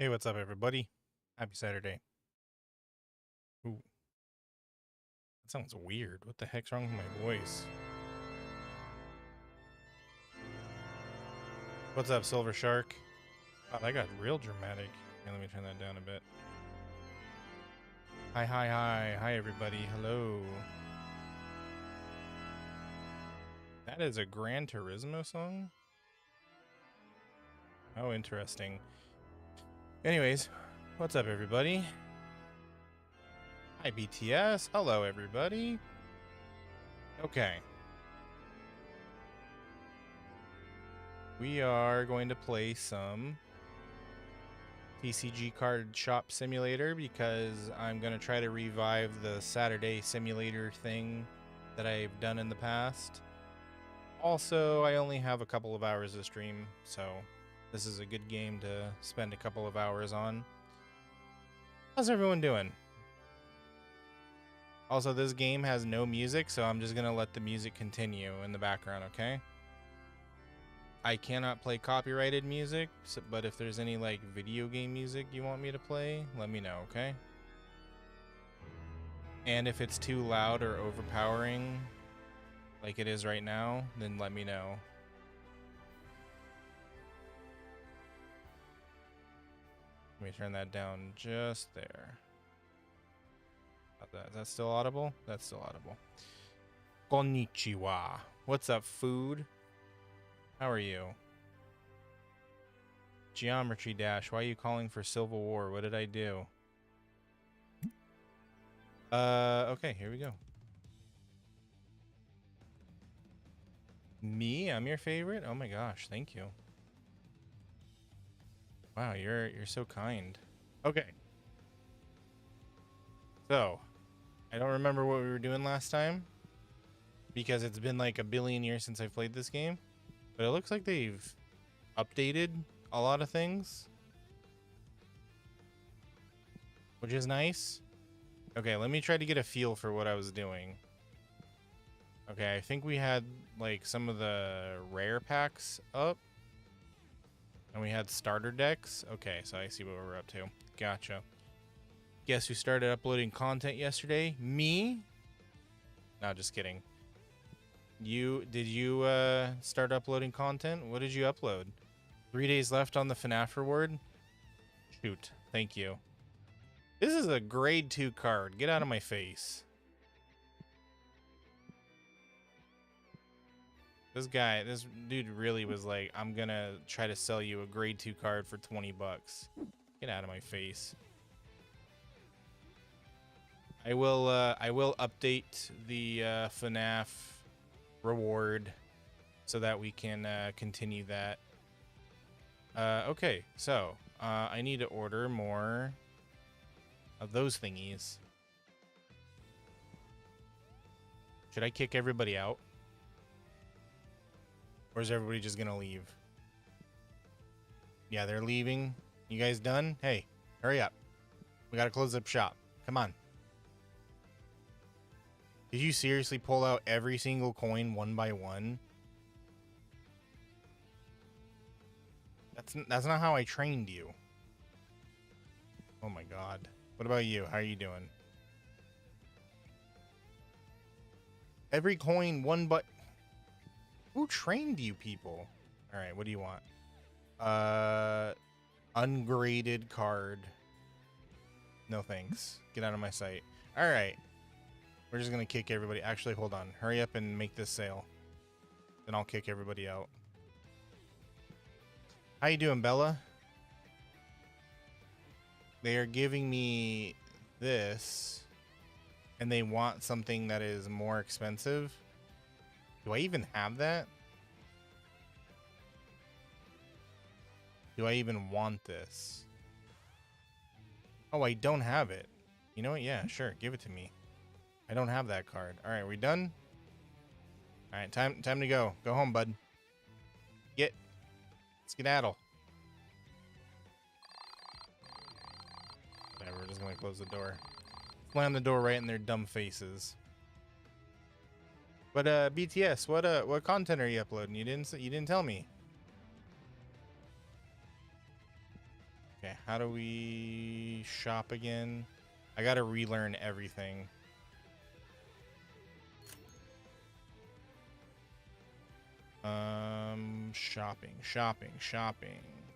Hey, what's up, everybody? Happy Saturday. Ooh, that sounds weird. What the heck's wrong with my voice? What's up, Silver Shark? Wow, that got real dramatic. Here, let me turn that down a bit. Hi, hi, hi. Hi, everybody. Hello. That is a Gran Turismo song? Oh, interesting. Anyways, what's up, everybody? Hi, BTS. Hello, everybody. Okay. We are going to play some TCG Card Shop Simulator because I'm going to try to revive the Saturday simulator thing that I've done in the past. Also, I only have a couple of hours to stream, so this is a good game to spend a couple of hours on. How's everyone doing? Also, this game has no music, so I'm just going to let the music continue in the background, okay? I cannot play copyrighted music, but if there's any like video game music you want me to play, let me know, okay? And if it's too loud or overpowering, like it is right now, then let me know. Let me turn that down just there. Is that still audible? That's still audible. Konnichiwa. What's up, food? How are you? Geometry Dash, why are you calling for Civil War? What did I do? Okay, here we go. Me? I'm your favorite? Oh my gosh, thank you. Wow, you're so kind. Okay. So, I don't remember what we were doing last time because it's been like a billion years since I've played this game, but it looks like they've updated a lot of things, which is nice. Okay, let me try to get a feel for what I was doing. Okay, I think we had like some of the rare packs up and we had starter decks. Okay, so I see what we're up to. Gotcha. Guess who started uploading content yesterday? Me? No, just kidding. Did you start uploading content? What did you upload? 3 days left on the FNAF reward? Shoot. Thank you. This is a grade 2 card. Get out of my face. This dude really was like, I'm gonna try to sell you a grade 2 card for 20 bucks. Get out of my face. I will update the FNAF reward so that we can continue that. Okay, so I need to order more of those thingies. Should I kick everybody out? Or is everybody just gonna leave? Yeah, they're leaving. You guys done? Hey, hurry up. We gotta close up shop. Come on. Did you seriously pull out every single coin one by one? That's not how I trained you. Oh my god. What about you? How are you doing? Every coin one but who trained you people? All right, what do you want? Ungraded card. No thanks. Get out of my sight. All right. We're just gonna kick everybody. Actually, hold on. Hurry up and make this sale. Then I'll kick everybody out. How you doing, Bella? They are giving me this, and they want something that is more expensive. Do I even have that? Do I even want this? Oh, I don't have it. You know what? Yeah, sure. Give it to me. I don't have that card. All right, we done? All right, time to go. Go home, bud. Get skedaddle. Whatever, we're just gonna close the door. Slam the door right in their dumb faces. But BTS, what content are you uploading? You didn't tell me. Okay, How do we shop again? I gotta relearn everything. Shopping.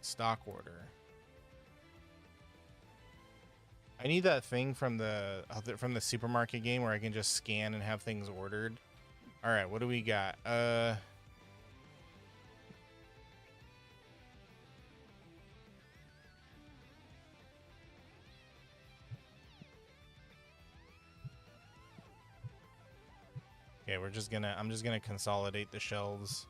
Stock order. I need that thing from the supermarket game where I can just scan and have things ordered. All right, what do we got? Okay, I'm just gonna consolidate the shelves.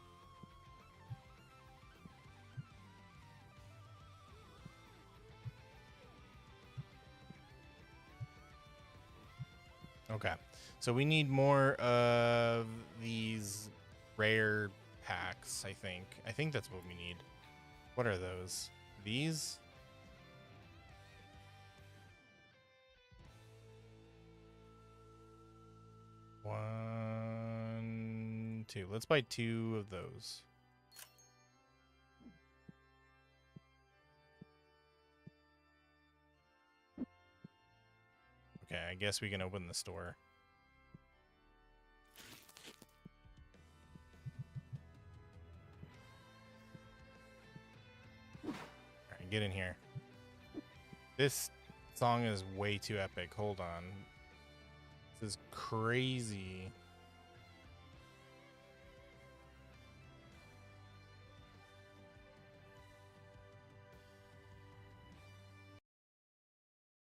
Okay, so we need more of these rare packs. I think that's what we need. What are those? These? One, two. Let's buy 2 of those. Okay, I guess we can open the store. All right, get in here. This song is way too epic. Hold on. This is crazy.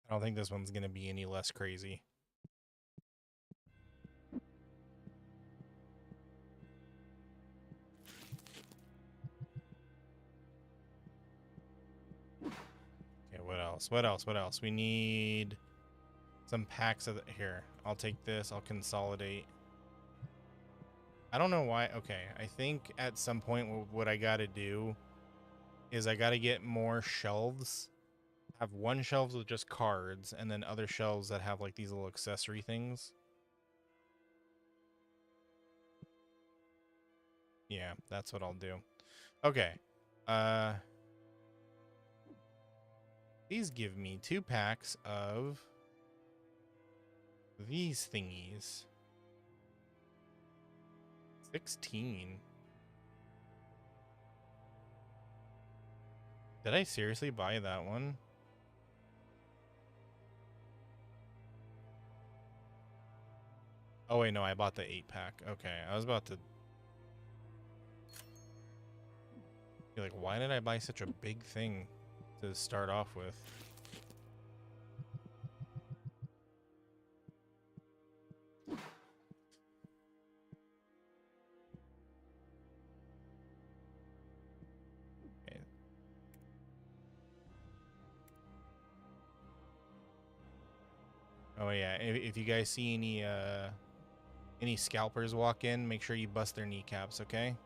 I don't think this one's going to be any less crazy. Okay, what else? What else? We need some packs of here. I'll take this. I'll consolidate. I don't know why. Okay, I think at some point what I got to do is I got to get more shelves. Have one shelves with just cards and then other shelves that have like these little accessory things. Yeah, that's what I'll do. Okay. These give me 2 packs of these thingies. 16. Did I seriously buy that one? Oh wait, no, I bought the 8-pack. Okay, I was about to be like, why did I buy such a big thing to start off with? Okay. Oh yeah, if you guys see any scalpers walk in, make sure you bust their kneecaps, okay?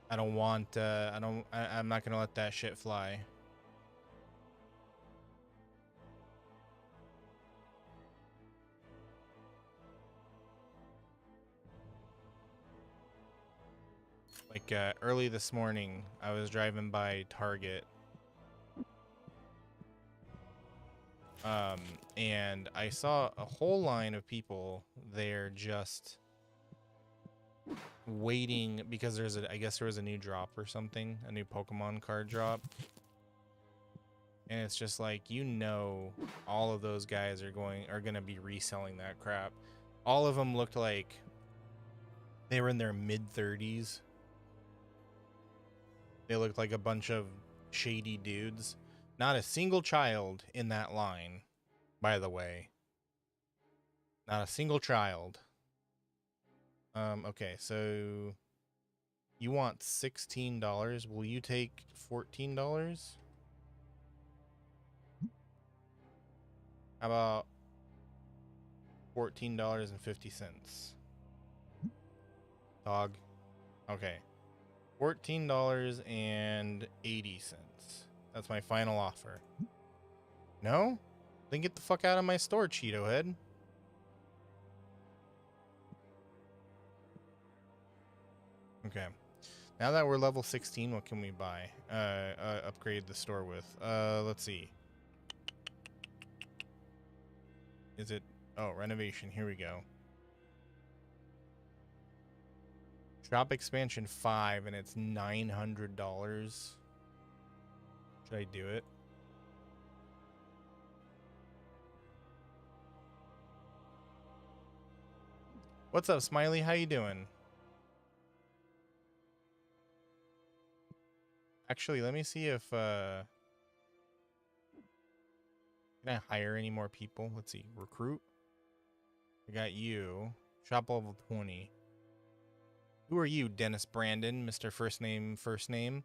I don't want I'm not gonna let that shit fly. Like early this morning, I was driving by Target, and I saw a whole line of people there just waiting because I guess there was a new drop or something, a new Pokemon card drop. And it's just like, all of those guys are gonna be reselling that crap. All of them looked like they were in their mid-30s. They looked like a bunch of shady dudes. Not a single child in that line, by the way. Not a single child. Okay, so you want $16. Will you take $14? How about $14.50? Dog. Okay. $14.80. That's my final offer. No? Then get the fuck out of my store, Cheeto head. Okay. Now that we're level 16, what can we buy? Upgrade the store with. Let's see. Is it? Oh, renovation. Here we go. Shop expansion 5, and it's $900. Should I do it? What's up, Smiley? How you doing? Actually, let me see if can I hire any more people? Let's see. Recruit. I got you. Shop level 20. Who are you, Dennis Brandon, Mr. First Name, First Name?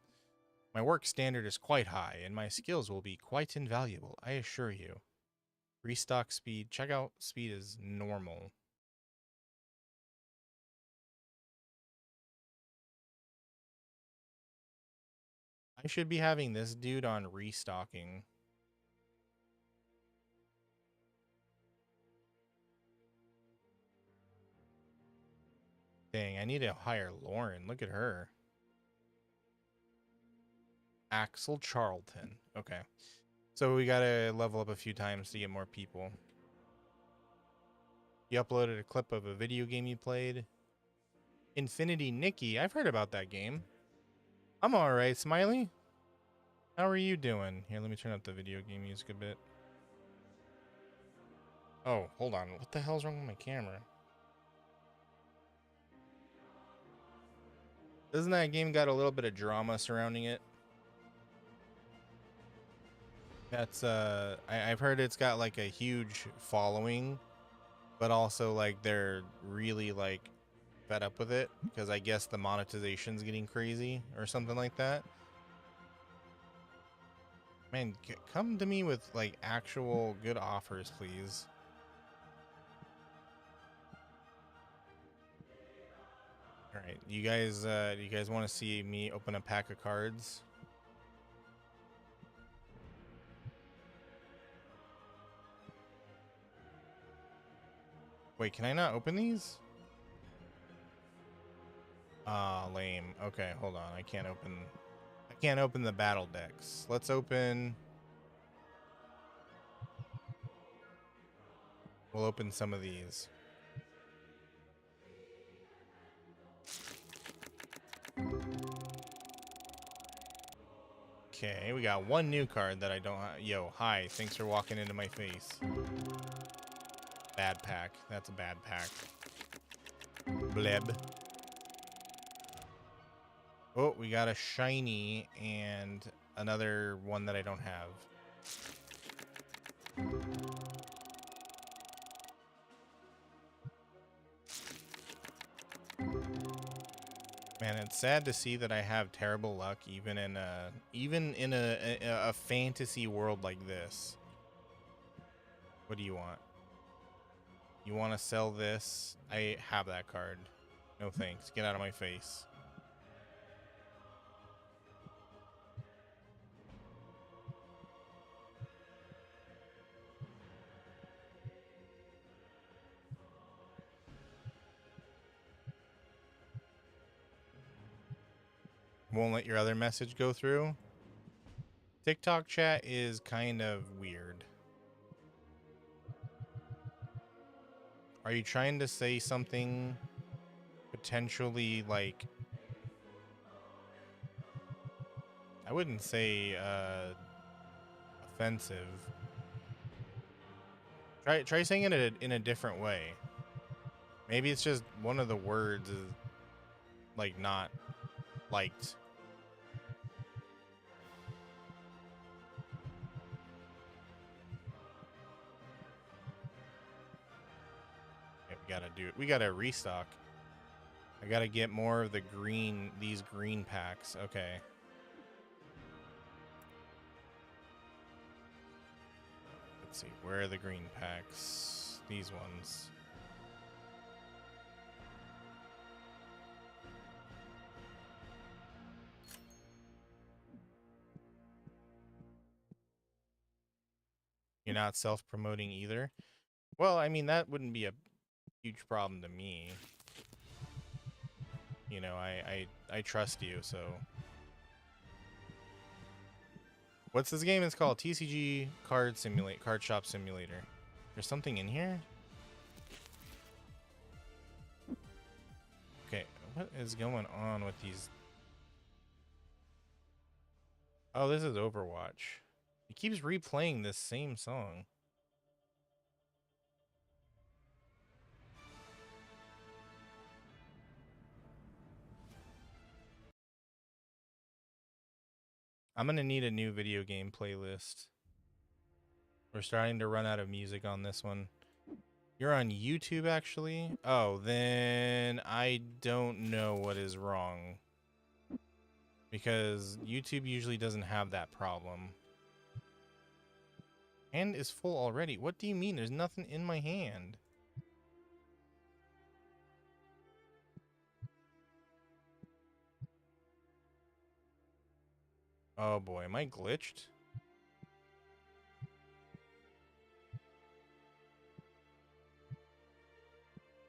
My work standard is quite high, and my skills will be quite invaluable, I assure you. Restock speed. Checkout speed is normal. I should be having this dude on restocking. Dang, I need to hire Lauren. Look at her. Axel Charlton. Okay. So we gotta level up a few times to get more people. You uploaded a clip of a video game you played. Infinity Nikki. I've heard about that game. I'm alright, Smiley. How are you doing? Here, let me turn up the video game music a bit. Oh, hold on. What the hell's wrong with my camera? Doesn't that game got a little bit of drama surrounding it? That's I've heard it's got like a huge following, but also like they're really like fed up with it because I guess the monetization's getting crazy or something like that. Man, come to me with like actual good offers, please. All right, you guys want to see me open a pack of cards? Wait, can I not open these? Ah, lame. Okay, hold on. I can't open the battle decks. Let's open. We'll open some of these. Okay, we got one new card that I don't have. Yo, hi. Thanks for walking into my face. Bad pack. That's a bad pack. Bleb. Oh, we got a shiny and another one that I don't have. Man, it's sad to see that I have terrible luck even in a fantasy world like this. What do you want? You want to sell this? I have that card. No thanks. Get out of my face. Won't let your other message go through? TikTok chat is kind of weird. Are you trying to say something potentially like, I wouldn't say offensive. Try saying it in a different way. Maybe it's just one of the words is like not liked. Okay, we gotta do it. We gotta restock. I gotta get more of the green, these green packs. Okay. Let's see, where are the green packs? These ones. You're not self-promoting either? Well, I mean, that wouldn't be a huge problem to me. you know, I trust you, so. What's this game? It's called TCG Card Shop Simulator. There's something in here? Okay, what is going on with these? Oh, this is Overwatch. It keeps replaying this same song. I'm gonna need a new video game playlist. We're starting to run out of music on this one. You're on YouTube, actually? Oh, then I don't know what is wrong. Because YouTube usually doesn't have that problem. Hand is full already. What do you mean? There's nothing in my hand. Oh boy, am I glitched?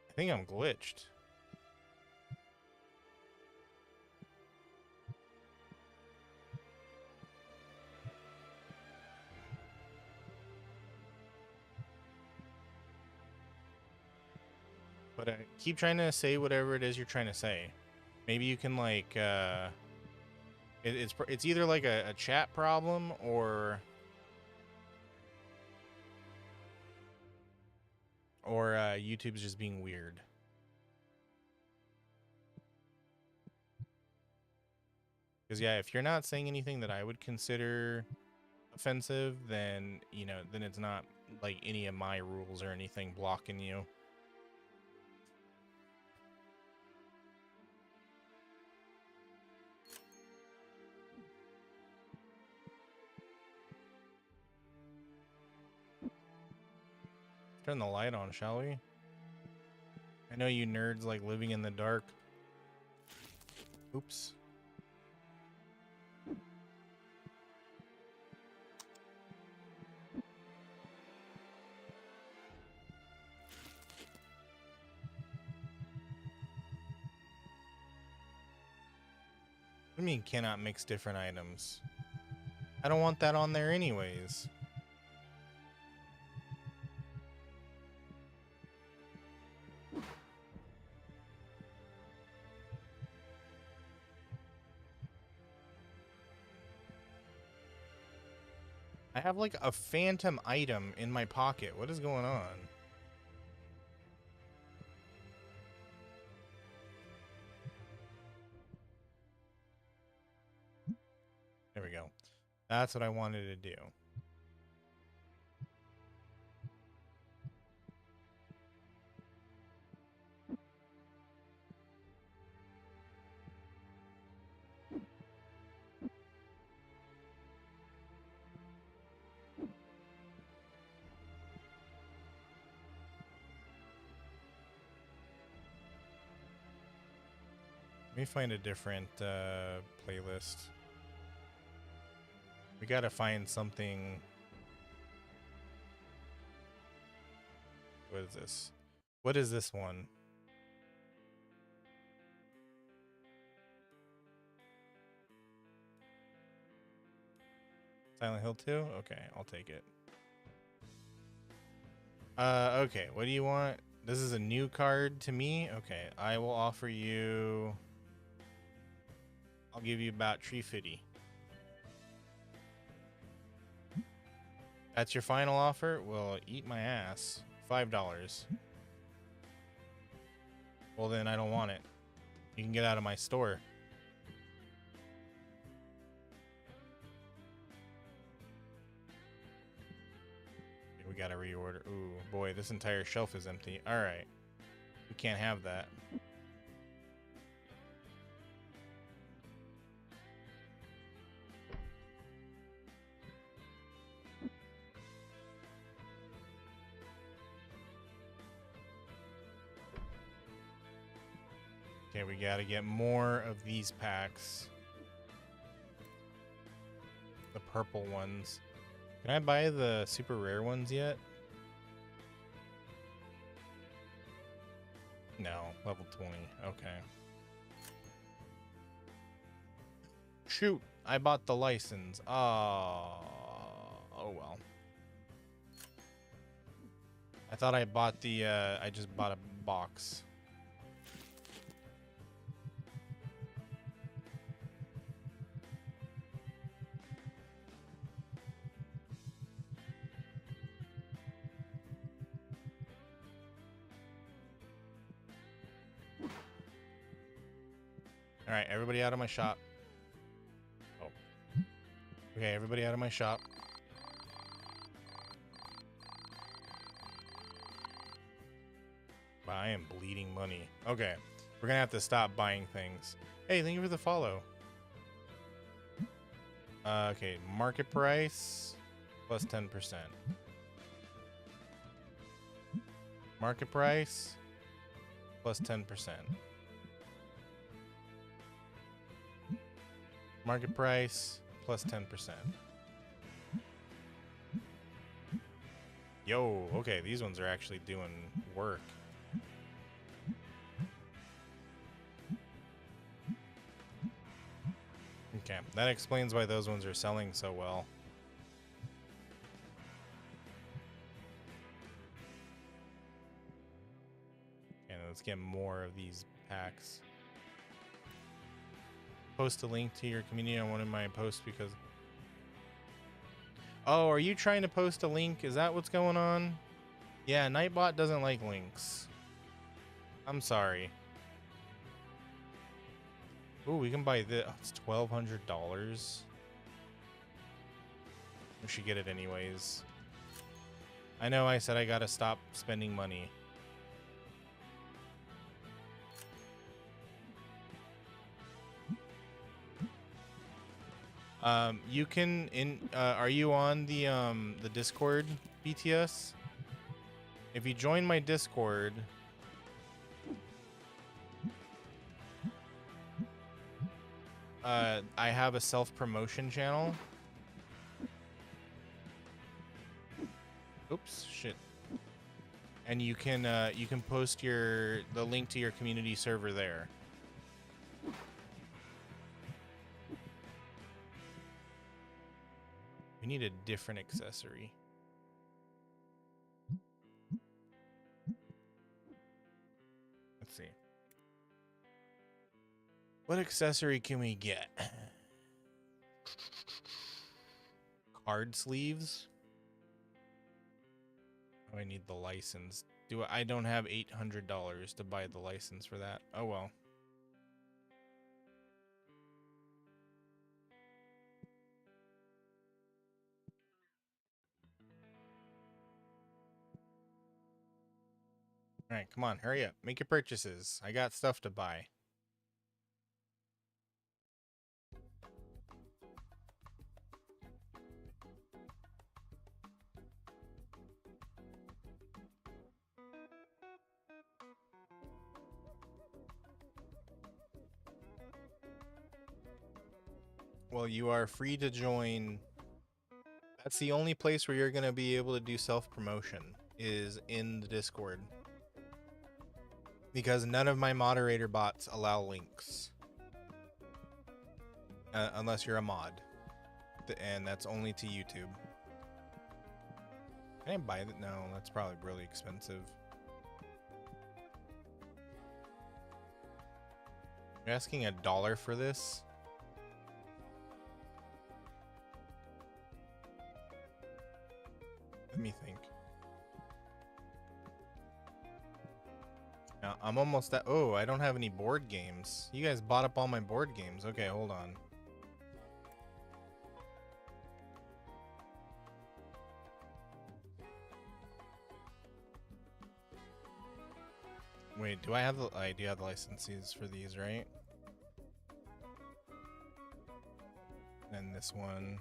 I think I'm glitched. But keep trying to say whatever it is you're trying to say. Maybe you can like it's either like a chat problem or YouTube's just being weird. Because yeah, if you're not saying anything that I would consider offensive, then you know, then it's not like any of my rules or anything blocking you. Turn the light on, shall we? I know you nerds like living in the dark. Oops. What do you mean cannot mix different items? I don't want that on there anyways. I have like a phantom item in my pocket. What is going on? There we go. That's what I wanted to do. Let me find a different playlist. We gotta find something. What is this? What is this one? Silent Hill 2? Okay, I'll take it. Okay, what do you want? This is a new card to me? Okay, I will offer you... I'll give you about tree fitty. That's your final offer? Well, eat my ass. $5. Well, then I don't want it. You can get out of my store. We gotta reorder. Ooh, boy, this entire shelf is empty. All right. We can't have that. Okay, we gotta get more of these packs. The purple ones. Can I buy the super rare ones yet? No, level 20. Okay. Shoot, I bought the license. Oh well. I thought I bought the, I just bought a box. All right, everybody out of my shop. Oh. Okay, everybody out of my shop. Wow, I am bleeding money. Okay, we're gonna have to stop buying things. Hey, thank you for the follow. Okay, market price plus 10%. Market price plus 10%. Market price plus 10%. Yo, okay, these ones are actually doing work. Okay, that explains why those ones are selling so well. Okay, let's get more of these packs. Post a link to your community on one of my posts because... Oh, are you trying to post a link? Is that what's going on? Yeah, Nightbot doesn't like links. I'm sorry. Ooh, we can buy this. Oh, it's $1,200. We should get it anyways. I know I said I gotta stop spending money. You can are you on the Discord, BTS? If you join my Discord, I have a self-promotion channel. Oops, shit. And you can post the link to your community server there. We need a different accessory. Let's see. What accessory can we get? Card sleeves? Oh, I need the license. I don't have $800 to buy the license for that. Oh well. All right, come on, hurry up. Make your purchases. I got stuff to buy. Well, you are free to join. That's the only place where you're going to be able to do self-promotion is in the Discord. Because none of my moderator bots allow links. Unless you're a mod. And that's only to YouTube. Can I buy that? No, that's probably really expensive. You're asking $1 for this? Let me think. Now, I'm almost at... Oh, I don't have any board games. You guys bought up all my board games. Okay, hold on. Wait, do I have the... I do have the licenses for these, right? And this one.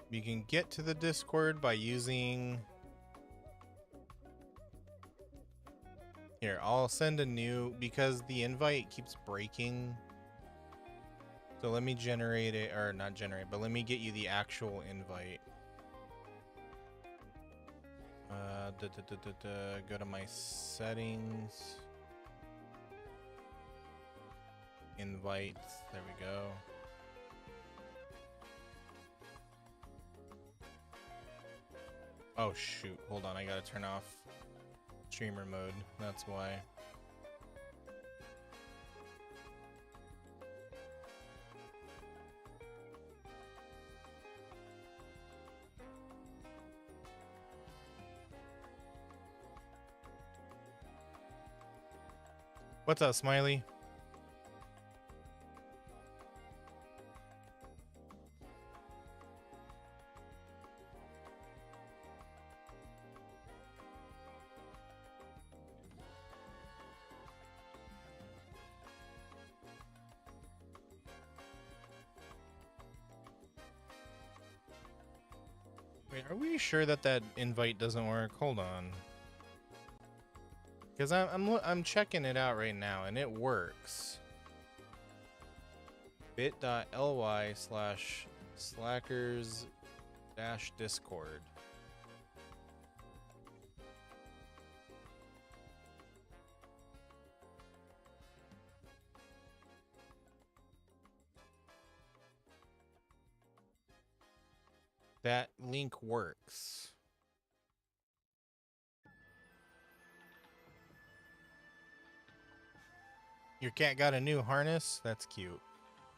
You can get to the Discord by using... Here, I'll send a new... Because the invite keeps breaking. So let me generate it, or not generate, but let me get you the actual invite. Go to my settings. invite. There we go. Oh shoot, hold on, I gotta turn off streamer mode. That's why. What's up, Smiley? Wait, are we sure that that invite doesn't work? Hold on. Because I'm checking it out right now, and it works. bit.ly/slackers-discord. That link works. Your cat got a new harness? That's cute.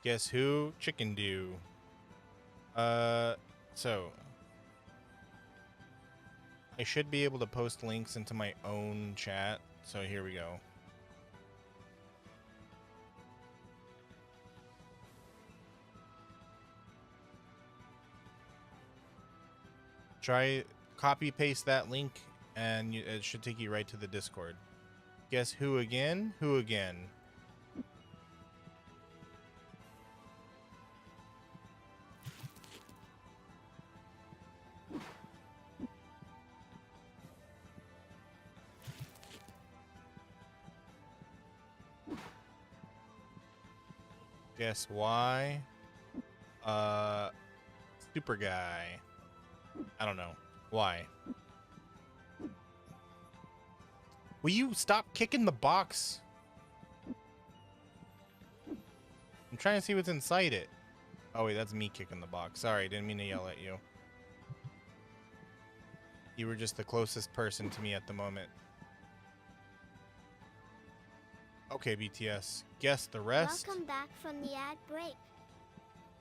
Guess who? Chicken do. So I should be able to post links into my own chat. So here we go. Try copy paste that link and it should take you right to the Discord. Guess who again? Who again? Guess why? Super guy. I don't know. Why? Will you stop kicking the box? I'm trying to see what's inside it. Oh wait, that's me kicking the box. Sorry, didn't mean to yell at you. You were just the closest person to me at the moment. Okay, BTS. Guess the rest. Welcome back from the ad break.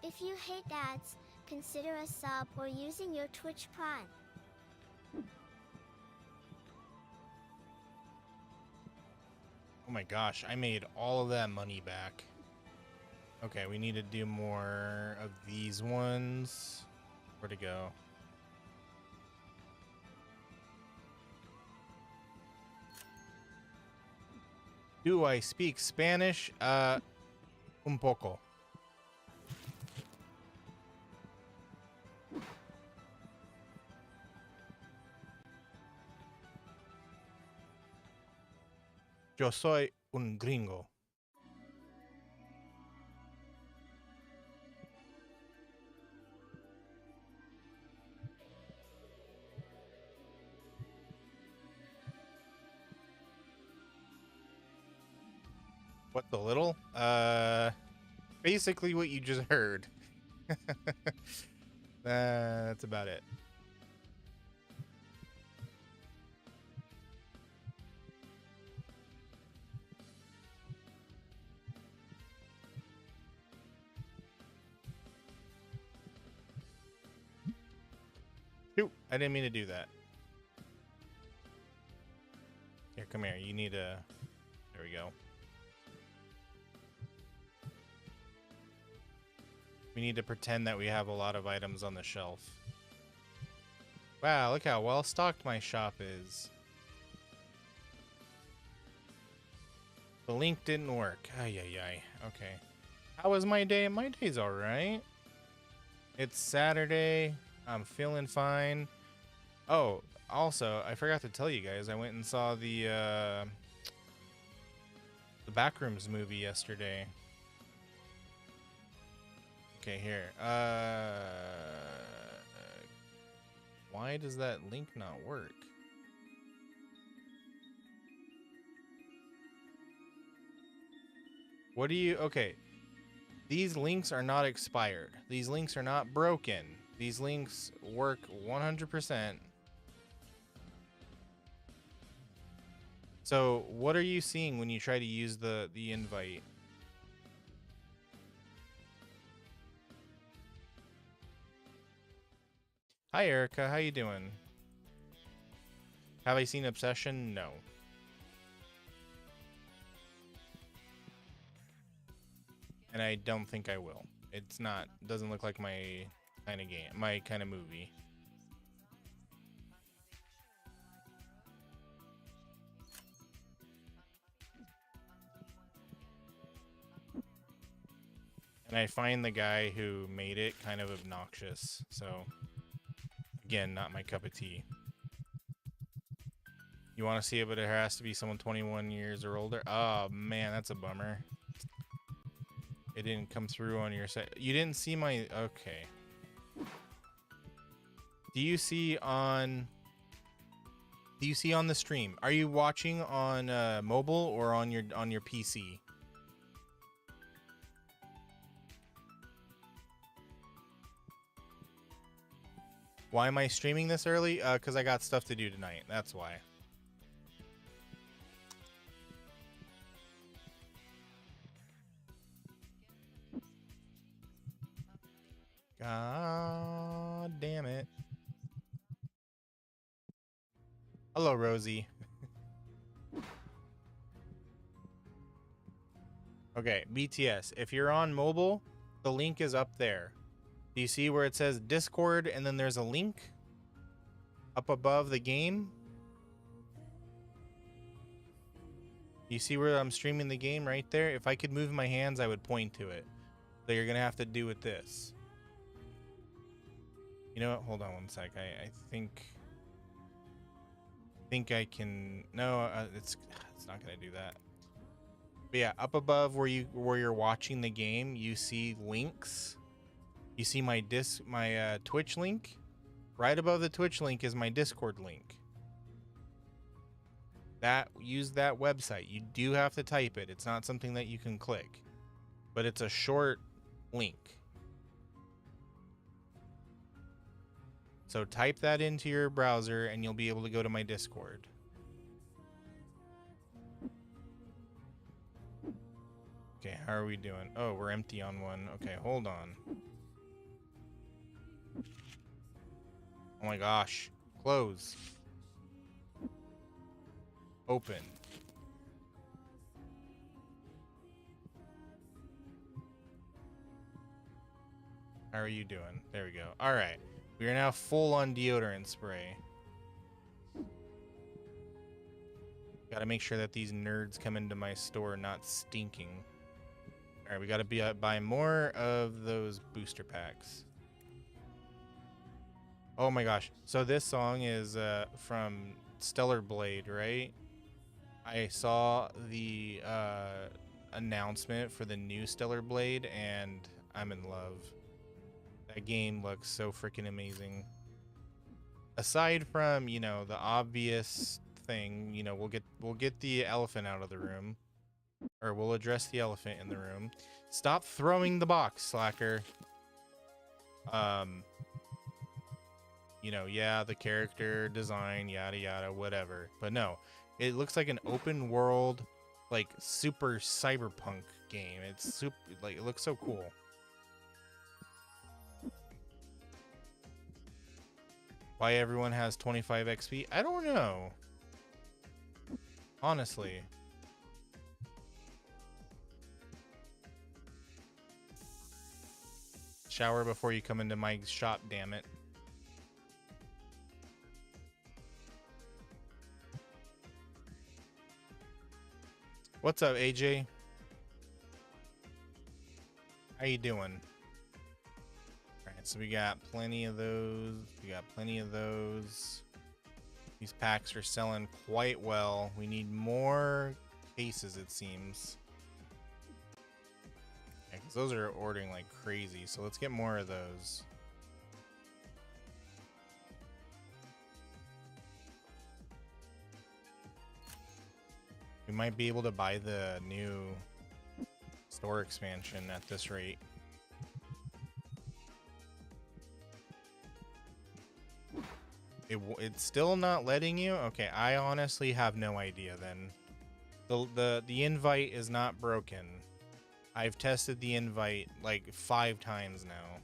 If you hate ads, consider a sub or using your Twitch Prime. Oh my gosh, I made all of that money back. Okay, we need to do more of these ones. Where to go? Do I speak Spanish? Un poco. Yo soy un gringo. What the little? Basically what you just heard. That's about it. Shoot, I didn't mean to do that. Here, come here. You need a... There we go. We need to pretend that we have a lot of items on the shelf. Wow, look how well stocked my shop is. The link didn't work. Ay, ay, ay. Okay. How was my day? My day's alright. It's Saturday. I'm feeling fine. Oh, also, I forgot to tell you guys, I went and saw the Backrooms movie yesterday. Okay, here. Why does that link not work? What do you... Okay. These links are not expired. These links are not broken. These links work 100%. So what are you seeing when you try to use the invite? Hi, Erica. How you doing? Have I seen Obsession? No. And I don't think I will. It's not... Doesn't look like my kind of game. My kind of movie. And I find the guy who made it kind of obnoxious. So, again, not my cup of tea. You want to see it, but it has to be someone 21 years or older. Oh, man, that's a bummer. It didn't come through on your site. You didn't see my... Okay. Do you see on the stream? Are you watching on mobile or on your PC? Why am I streaming this early? Because I got stuff to do tonight. That's why. God damn it. Hello, Rosie. Okay, BTS. If you're on mobile, the link is up there. Do you see where it says Discord and then there's a link up above the game? You see where I'm streaming the game right there? If I could move my hands, I would point to it. So you're going to have to do with this. You know what? Hold on one sec. I think I can... No, it's not going to do that. But yeah, up above where you're watching the game, you see links. You see my Twitch link. Right above the Twitch link is my Discord link. Use that website. You do have to type it. It's not something that you can click, but it's a short link. So type that into your browser and you'll be able to go to my Discord. Okay, how are we doing? Oh, we're empty on one. Okay, hold on. Oh my gosh. Close. Open. How are you doing? There we go. All right. We are now full on deodorant spray. Gotta make sure that these nerds come into my store not stinking. All right, we gotta buy more of those booster packs. Oh my gosh. So this song is from Stellar Blade, right? I saw the announcement for the new Stellar Blade and I'm in love. That game looks so freaking amazing. Aside from, you know, the obvious thing, you know, we'll get the elephant out of the room. Or we'll address the elephant in the room. Stop throwing the box, slacker. You know, yeah, the character design, yada yada, whatever. But no, it looks like an open world, like super cyberpunk game. It's super, like, it looks so cool. Why everyone has 25 XP? I don't know. Honestly. Shower before you come into my shop, damn it. What's up, AJ? How you doing? Alright, so we got plenty of those. These packs are selling quite well. We need more cases, it seems. Yeah, because those are ordering like crazy. So let's get more of those. We might be able to buy the new store expansion at this rate. It's still not letting you? Okay, I honestly have no idea then. The invite is not broken. I've tested the invite like 5 times now.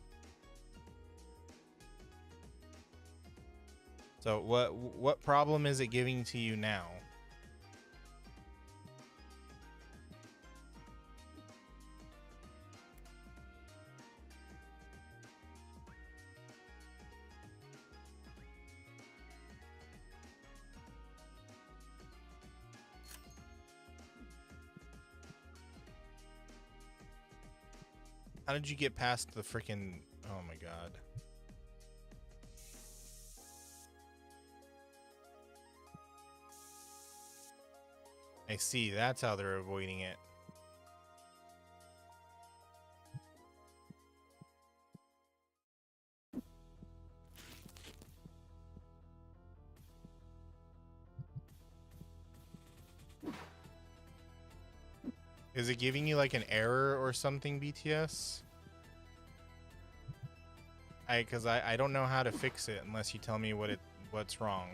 So what problem is it giving to you now? How did you get past the freaking... Oh my god. I see, that's how they're avoiding it. Is it giving you like an error or something, BTS? Because I don't know how to fix it unless you tell me what's wrong.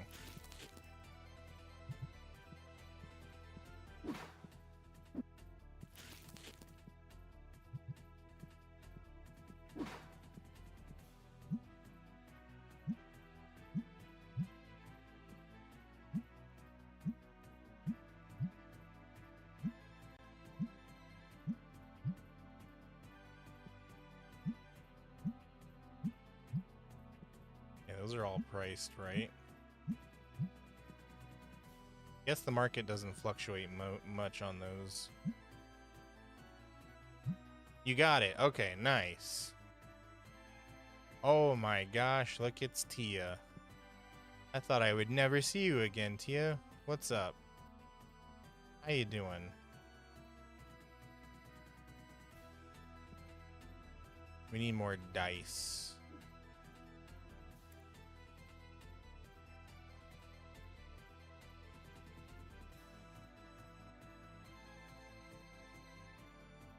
Yeah, those are all priced, right? Guess the market doesn't fluctuate much on those. You got it. Okay, nice. Oh my gosh, look, it's Tia. I thought I would never see you again, Tia. What's up? How you doing? We need more dice.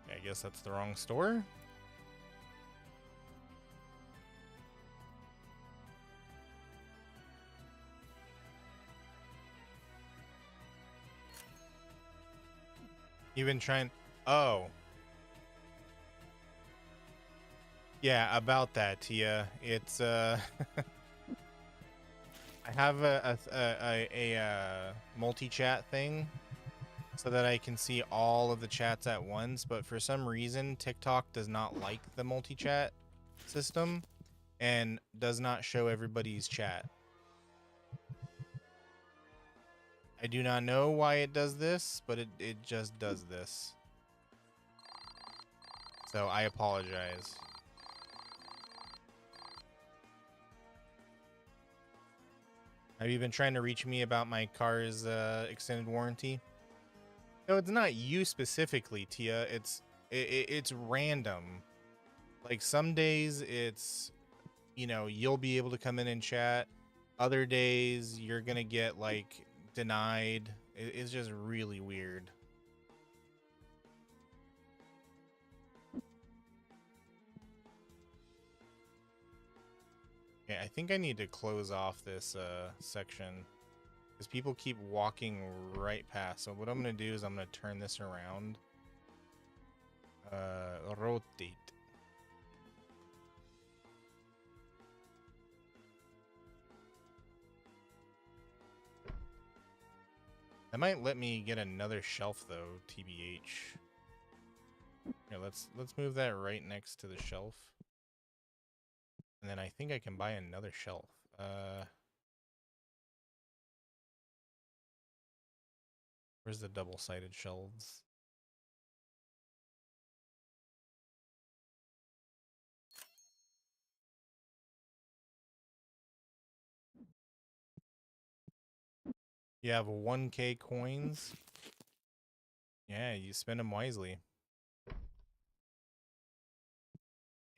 I guess that's the wrong store. You've been trying... Oh. Yeah, about that, Tia. It's, I have a multi-chat thing so that I can see all of the chats at once, but for some reason, TikTok does not like the multi-chat system and does not show everybody's chat. I do not know why it does this, but it just does this. So I apologize. Have you been trying to reach me about my car's extended warranty? No, it's not you specifically, Tia. It's random. Like some days it's, you know, you'll be able to come in and chat. Other days you're gonna get like denied. It's just really weird. Okay, I think I need to close off this section because people keep walking right past. So what I'm gonna do is I'm gonna turn this around. Rotate. That might let me get another shelf though, TBH. Here, let's move that right next to the shelf. And then I think I can buy another shelf. Where's the double-sided shelves? You have 1K coins. Yeah, you spend them wisely.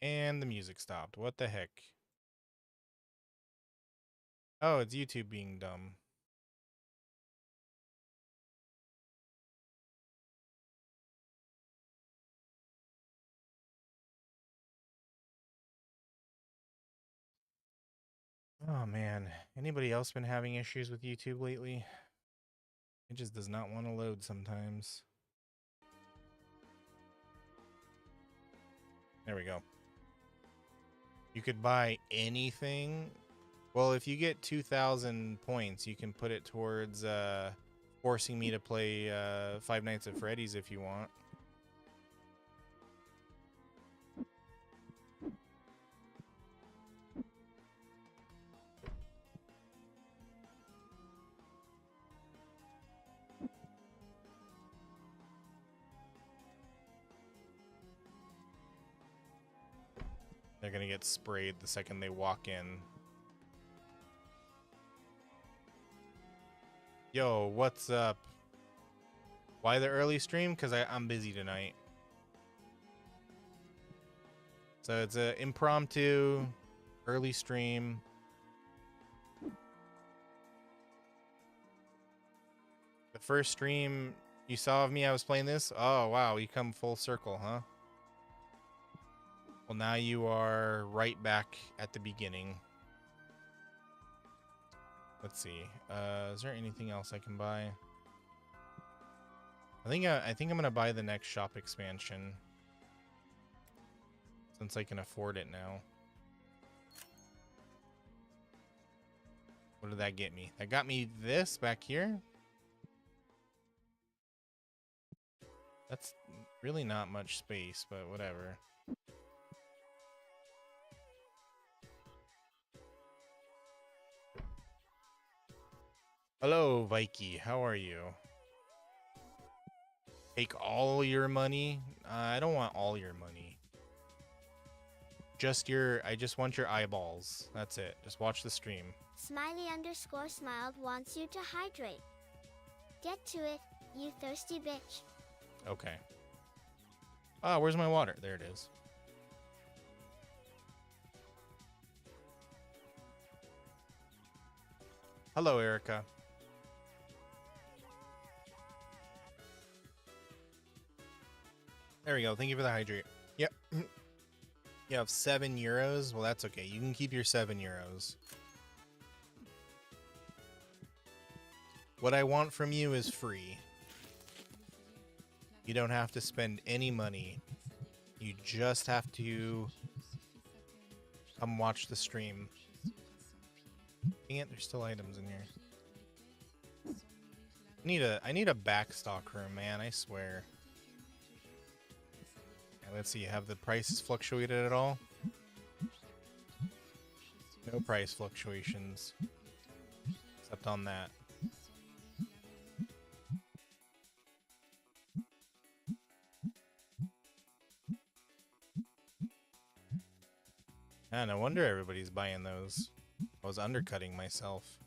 And the music stopped. What the heck? Oh, it's YouTube being dumb. Oh man, anybody else been having issues with YouTube lately? It just does not want to load sometimes. There we go. You could buy anything. Well, if you get 2,000 points, you can put it towards forcing me to play Five Nights at Freddy's if you want. They're gonna get sprayed the second they walk in. Yo, what's up? Why the early stream? Because I'm busy tonight. So it's an impromptu early stream. The first stream you saw of me, I was playing this. Oh, wow. You come full circle, huh? Well, now you are right back at the beginning. Let's see. Is there anything else I can buy? I think I'm gonna buy the next shop expansion since I can afford it now. What did that get me? That got me this back here. That's really not much space, but whatever. Hello, Vikey. How are you? Take all your money? I don't want all your money. I just want your eyeballs. That's it. Just watch the stream. Smiley_smiled wants you to hydrate. Get to it, you thirsty bitch. Okay. Ah, where's my water? There it is. Hello, Erica. There we go. Thank you for the hydrate. Yep. You have €7. Well, that's okay. You can keep your €7. What I want from you is free. You don't have to spend any money. You just have to come watch the stream. Dang it, there's still items in here. I need a backstock room, man, I swear. Okay, let's see, have the prices fluctuated at all? No price fluctuations. Except on that. Yeah, no wonder everybody's buying those. I was undercutting myself.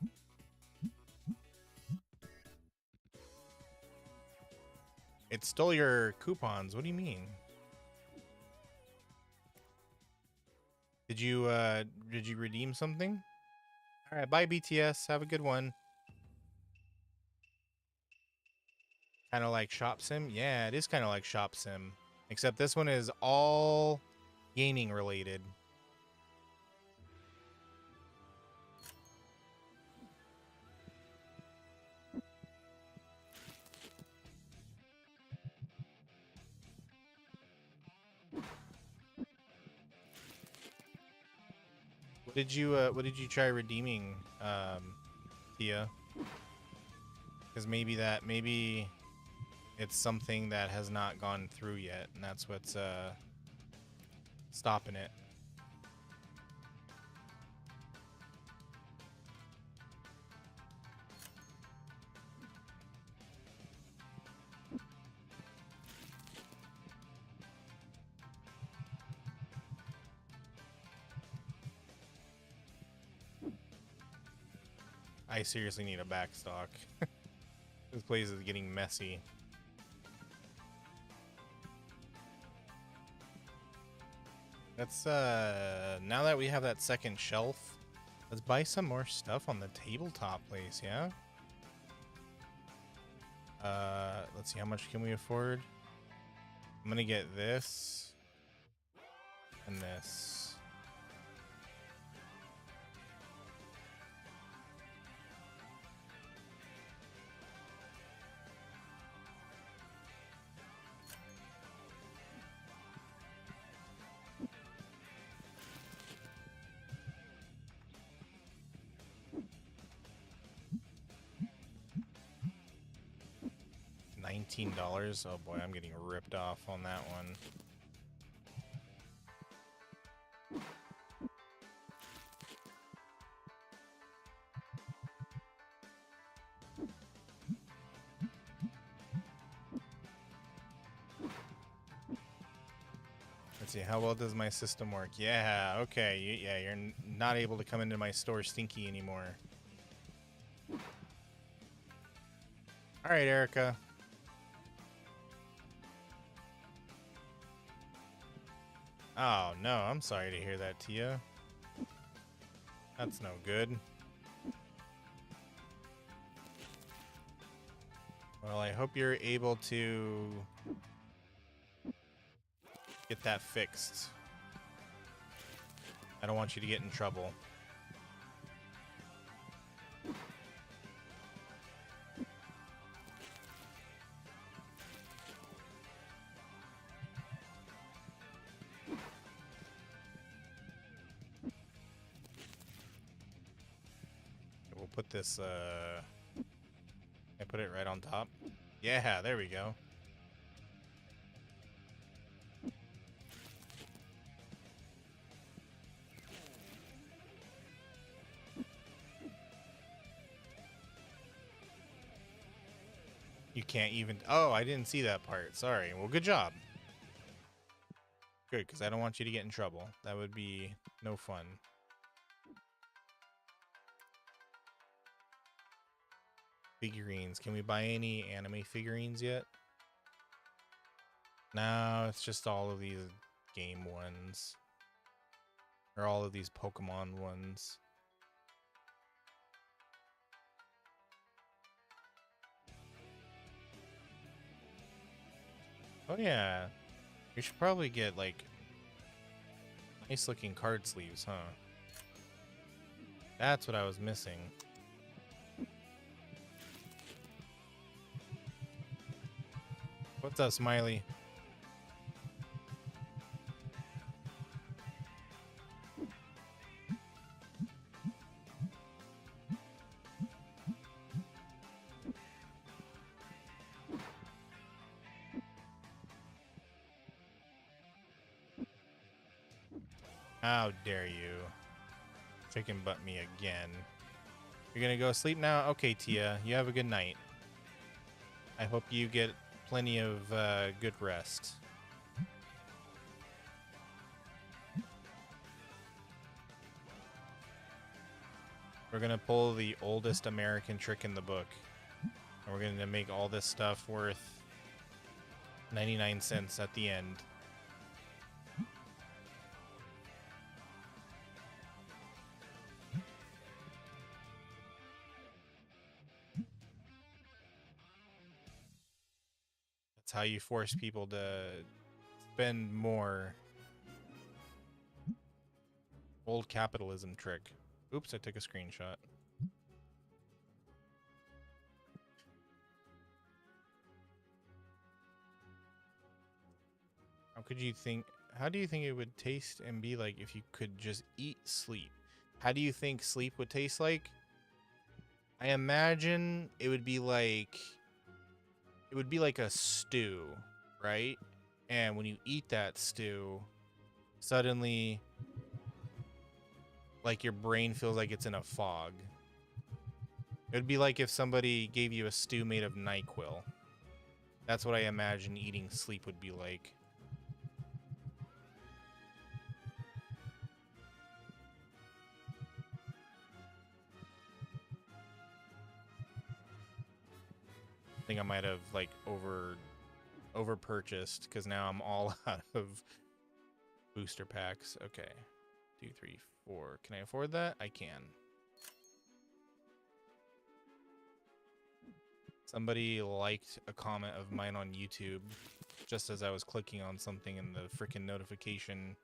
It stole your coupons. What do you mean? Did you redeem something? All right, bye BTS. Have a good one. Kind of like Shop Sim? Yeah, it is kind of like Shop Sim. Except this one is all gaming related. What did you try redeeming, Tia? Because maybe it's something that has not gone through yet, and that's what's stopping it. I seriously need a backstock. This place is getting messy. Let's now that we have that second shelf, let's buy some more stuff on the tabletop place, yeah? Let's see, how much can we afford? I'm gonna get this and this. $15. Oh boy, I'm getting ripped off on that one. Let's see, how well does my system work? Yeah, okay, yeah, you're not able to come into my store stinky anymore. All right, Erica. Oh no, I'm sorry to hear that, Tia. That's no good. Well, I hope you're able to get that fixed. I don't want you to get in trouble. We'll put this, I put it right on top. Yeah, there we go. You can't even... Oh, I didn't see that part. Sorry. Well, good job. Good, because I don't want you to get in trouble. That would be no fun. Figurines. Can we buy any anime figurines yet? No, it's just all of these game ones. Or all of these Pokemon ones. Oh yeah. We should probably get like nice looking card sleeves, huh? That's what I was missing. What's up, Smiley? How dare you chicken butt me again. You're gonna go sleep now? Okay, Tia, you have a good night. I hope you get plenty of good rest. We're gonna pull the oldest American trick in the book. And we're gonna make all this stuff worth 99 cents at the end. That's how you force people to spend more. Old capitalism trick. Oops, I took a screenshot. How do you think it would taste and be like if you could just eat sleep? How do you think sleep would taste like? I imagine it would be like a stew, right? And when you eat that stew, suddenly like your brain feels like it's in a fog. It would be like if somebody gave you a stew made of NyQuil. That's what I imagine eating sleep would be like. I think I might have like over purchased because now I'm all out of booster packs. Okay, 2, 3, 4. Can I afford that? I can. Somebody liked a comment of mine on YouTube just as I was clicking on something in the freaking notification,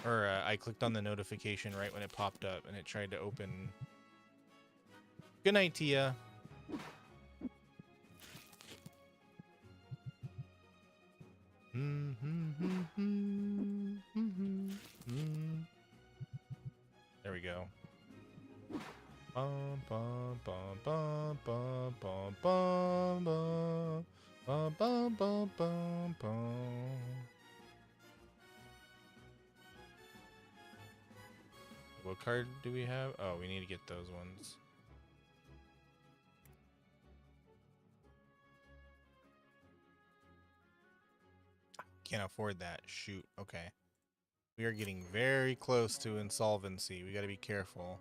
or I clicked on the notification right when it popped up and it tried to open. Good night, Tia. There we go. Bum, bum, bum, bum, bum, bum, bum, bum, card do we have? Oh, we need to get those ones. Can't afford that. Shoot. Okay. We are getting very close to insolvency. We got to be careful.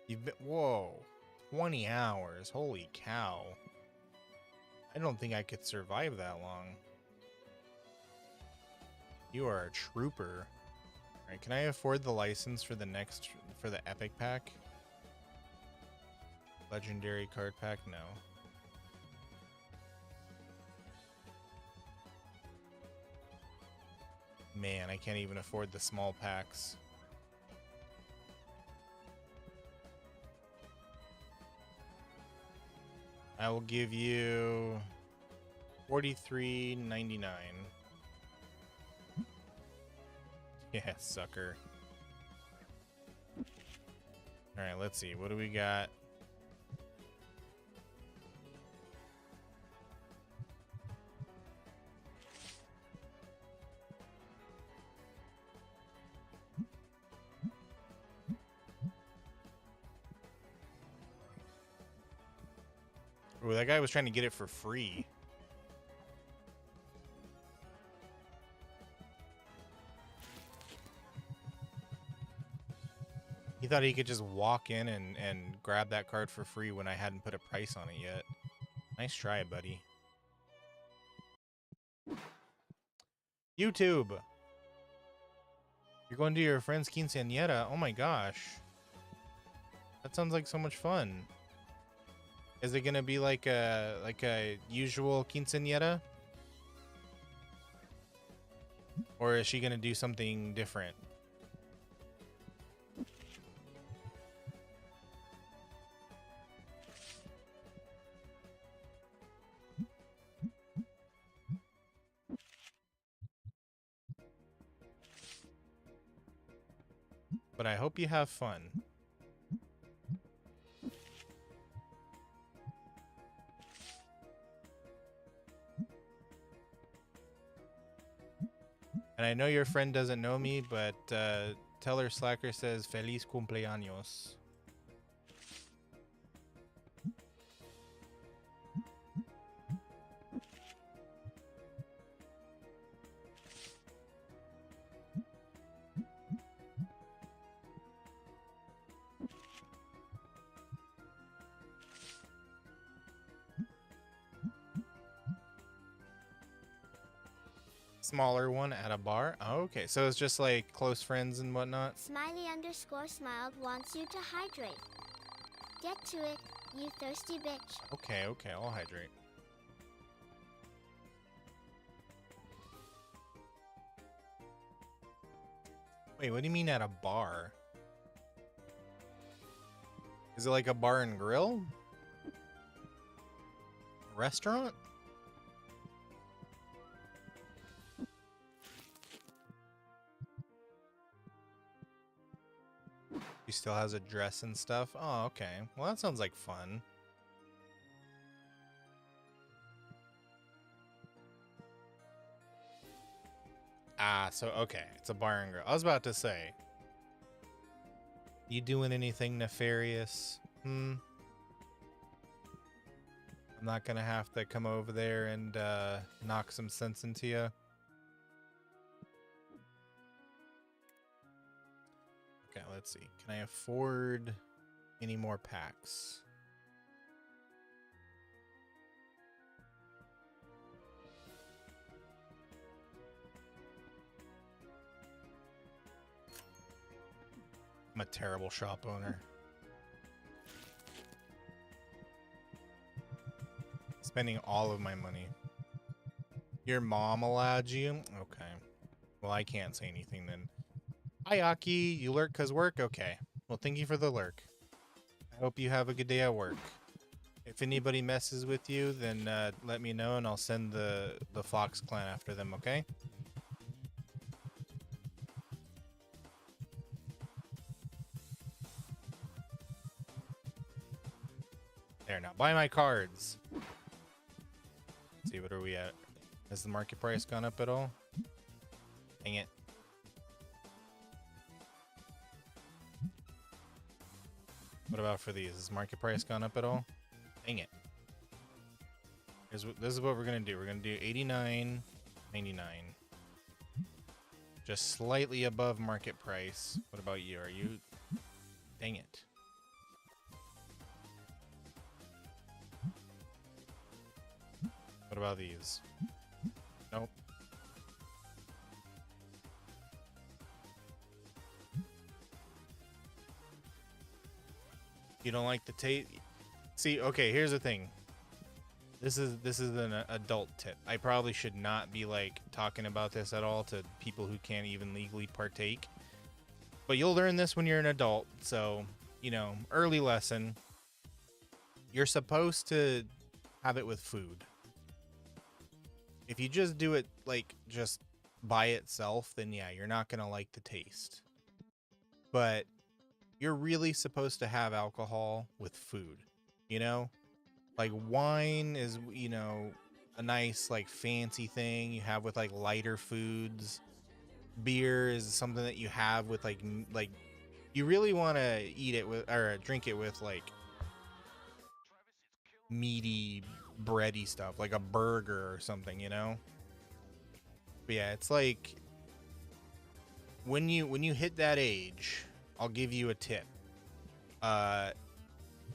You've been, whoa, 20 hours. Holy cow. I don't think I could survive that long. You are a trooper. All right, can I afford the license for the epic pack? Legendary card pack? No. Man, I can't even afford the small packs. I will give you $43.99. Yeah, sucker. All right, let's see. What do we got? Oh, that guy was trying to get it for free. He thought he could just walk in and grab that card for free when I hadn't put a price on it yet. Nice try, buddy. YouTube! You're going to your friend's quinceañera? Oh my gosh. That sounds like so much fun. Is it gonna be like a usual quinceañera? Or is she gonna do something different? But I hope you have fun. And I know your friend doesn't know me, but tell her Slacker says Feliz cumpleaños. Smaller one at a bar? Oh, okay, so it's just like close friends and whatnot? Smiley_smiled wants you to hydrate. Get to it, you thirsty bitch. Okay, okay, I'll hydrate. Wait, what do you mean at a bar? Is it like a bar and grill? Restaurant? She still has a dress and stuff? Oh, okay. Well, that sounds like fun. Ah, so, okay. It's a bar and grill. I was about to say. You doing anything nefarious? I'm not gonna have to come over there and knock some sense into you. Okay, let's see. Can I afford any more packs? I'm a terrible shop owner. Spending all of my money. Your mom allowed you? Okay. Well, I can't say anything then. Hi, Aki. You lurk because work? Okay. Well, thank you for the lurk. I hope you have a good day at work. If anybody messes with you, then let me know and I'll send the Fox clan after them, okay? There, now buy my cards. Let's see, what are we at? Has the market price gone up at all? Dang it. What about for these? Has market price gone up at all? Dang it. This is what we're going to do. We're going to do 89.99. Just slightly above market price. What about you? Are you... Dang it. What about these? Nope. You don't like the taste? See, okay, here's the thing. This is an adult tip. I probably should not be like talking about this at all to people who can't even legally partake. But you'll learn this when you're an adult. So, you know, early lesson. You're supposed to have it with food. If you just do it like just by itself, then yeah, you're not going to like the taste. But you're really supposed to have alcohol with food, you know? Like wine is, you know, a nice like fancy thing you have with like lighter foods. Beer is something that you have with like you really want to eat it with or drink it with like meaty bready stuff, like a burger or something, you know? But yeah, it's like when you hit that age, I'll give you a tip.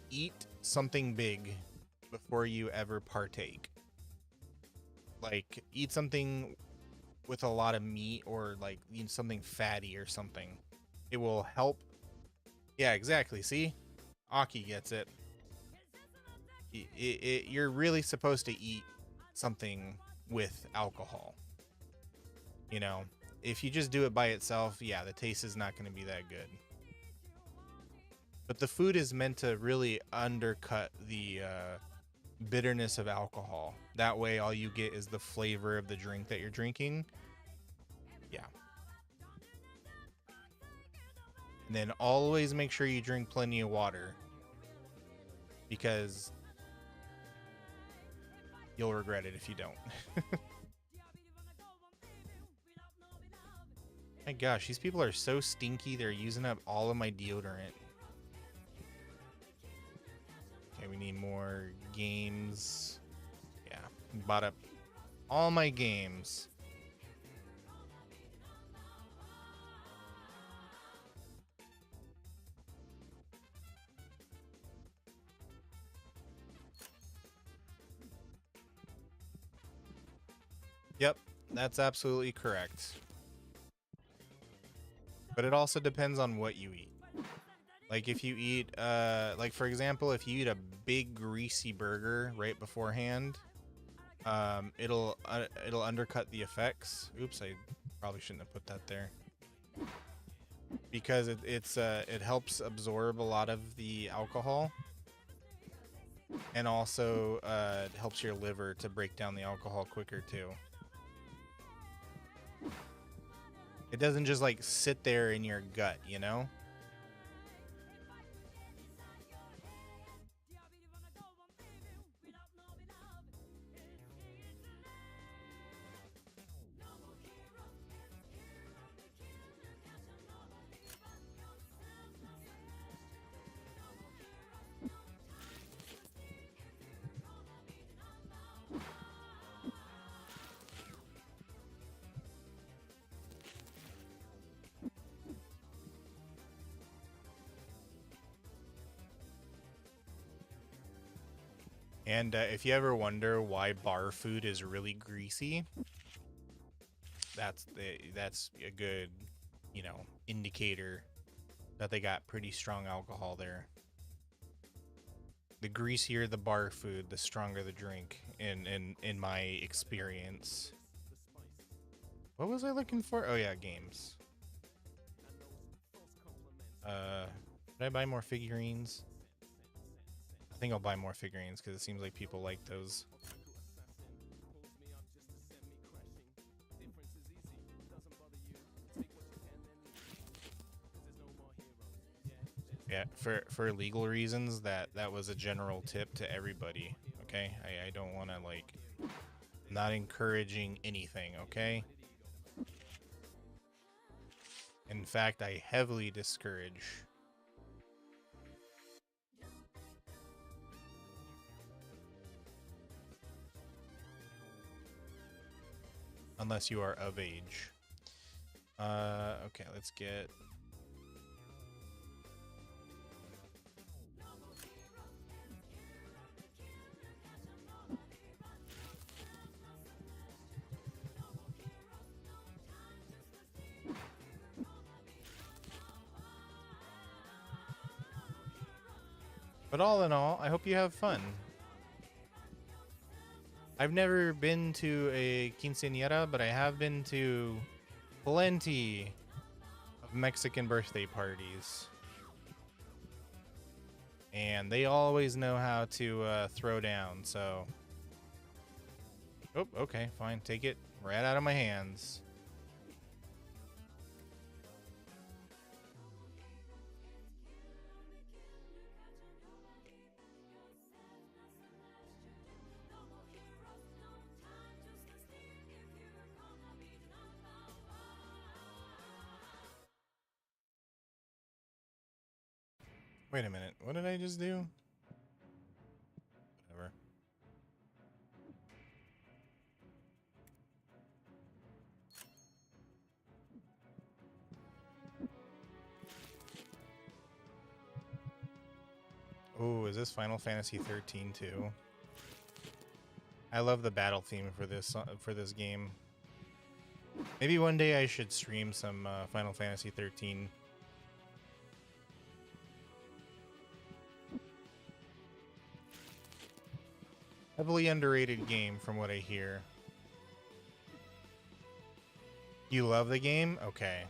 Eat something big before you ever partake. Like eat something with a lot of meat or like something fatty or something. It will help. Yeah, exactly. See? Aki gets it. You're really supposed to eat something with alcohol. You know, if you just do it by itself, yeah, the taste is not going to be that good. But the food is meant to really undercut the bitterness of alcohol. That way, all you get is the flavor of the drink that you're drinking. Yeah. And then always make sure you drink plenty of water, because you'll regret it if you don't. My gosh, these people are so stinky. They're using up all of my deodorant. Okay, we need more games. Yeah, bought up all my games. Yep, that's absolutely correct. But it also depends on what you eat. Like if you eat, like for example, if you eat a big greasy burger right beforehand, it'll undercut the effects. Oops, I probably shouldn't have put that there. Because it helps absorb a lot of the alcohol, and also it helps your liver to break down the alcohol quicker too. It doesn't just like sit there in your gut, you know? And if you ever wonder why bar food is really greasy, that's a good, you know, indicator that they got pretty strong alcohol there. The greasier the bar food, the stronger the drink in my experience. What was I looking for? Oh yeah, games. Did I buy more figurines? I think I'll buy more figurines because it seems like people like those. Yeah, yeah, for legal reasons, that was a general tip to everybody. Okay, I don't want to like not encouraging anything. Okay. In fact, I heavily discourage. Unless you are of age. Okay, let's get... But all in all, I hope you have fun. I've never been to a quinceañera, but I have been to plenty of Mexican birthday parties. And they always know how to throw down, so... Oh, okay, fine. Take it right out of my hands. Wait a minute. What did I just do? Whatever. Oh, is this Final Fantasy 13 too? I love the battle theme for this game. Maybe one day I should stream some Final Fantasy 13. Heavily underrated game from what I hear. You love the game? Okay.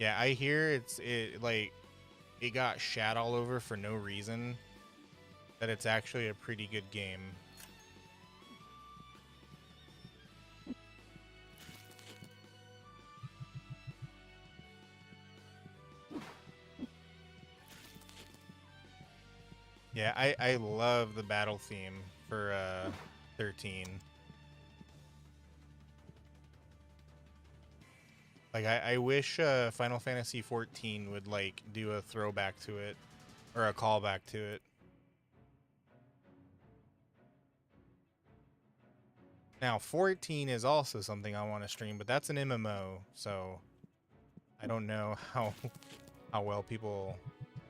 Yeah, I hear it got shat all over for no reason. That it's actually a pretty good game. Yeah, I love the battle theme for 13. Like I wish Final Fantasy 14 would like do a throwback to it or a callback to it. Now 14 is also something I want to stream, but that's an MMO, so I don't know how well people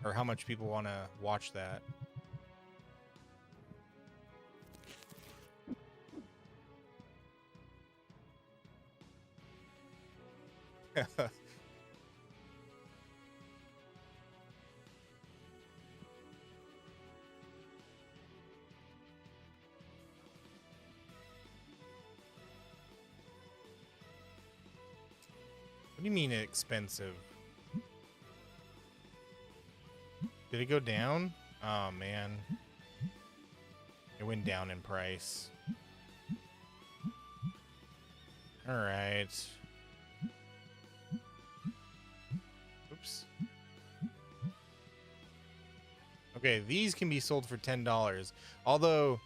or how much people want to watch that. What do you mean expensive? Did it go down? Oh man. It went down in price. All right. Oops. Okay, these can be sold for $10. Although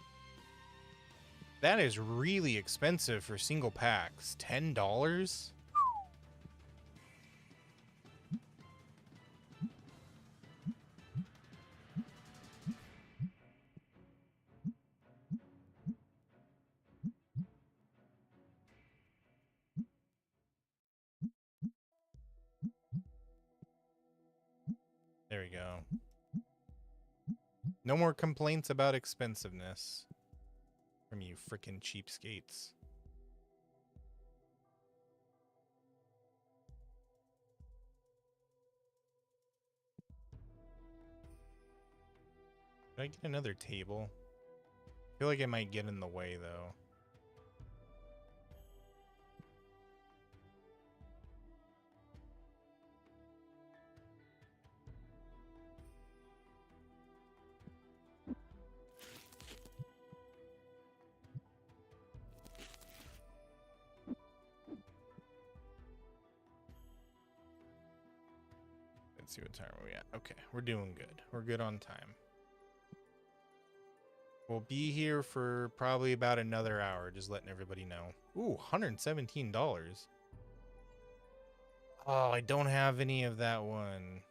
that is really expensive for single packs. $10? There we go. No more complaints about expensiveness from you frickin' cheapskates. Did I get another table? I feel like it might get in the way though. Let's see what time are we at. Okay, we're doing good. We're good on time. We'll be here for probably about another hour, just letting everybody know. Ooh, $117. Oh, I don't have any of that one.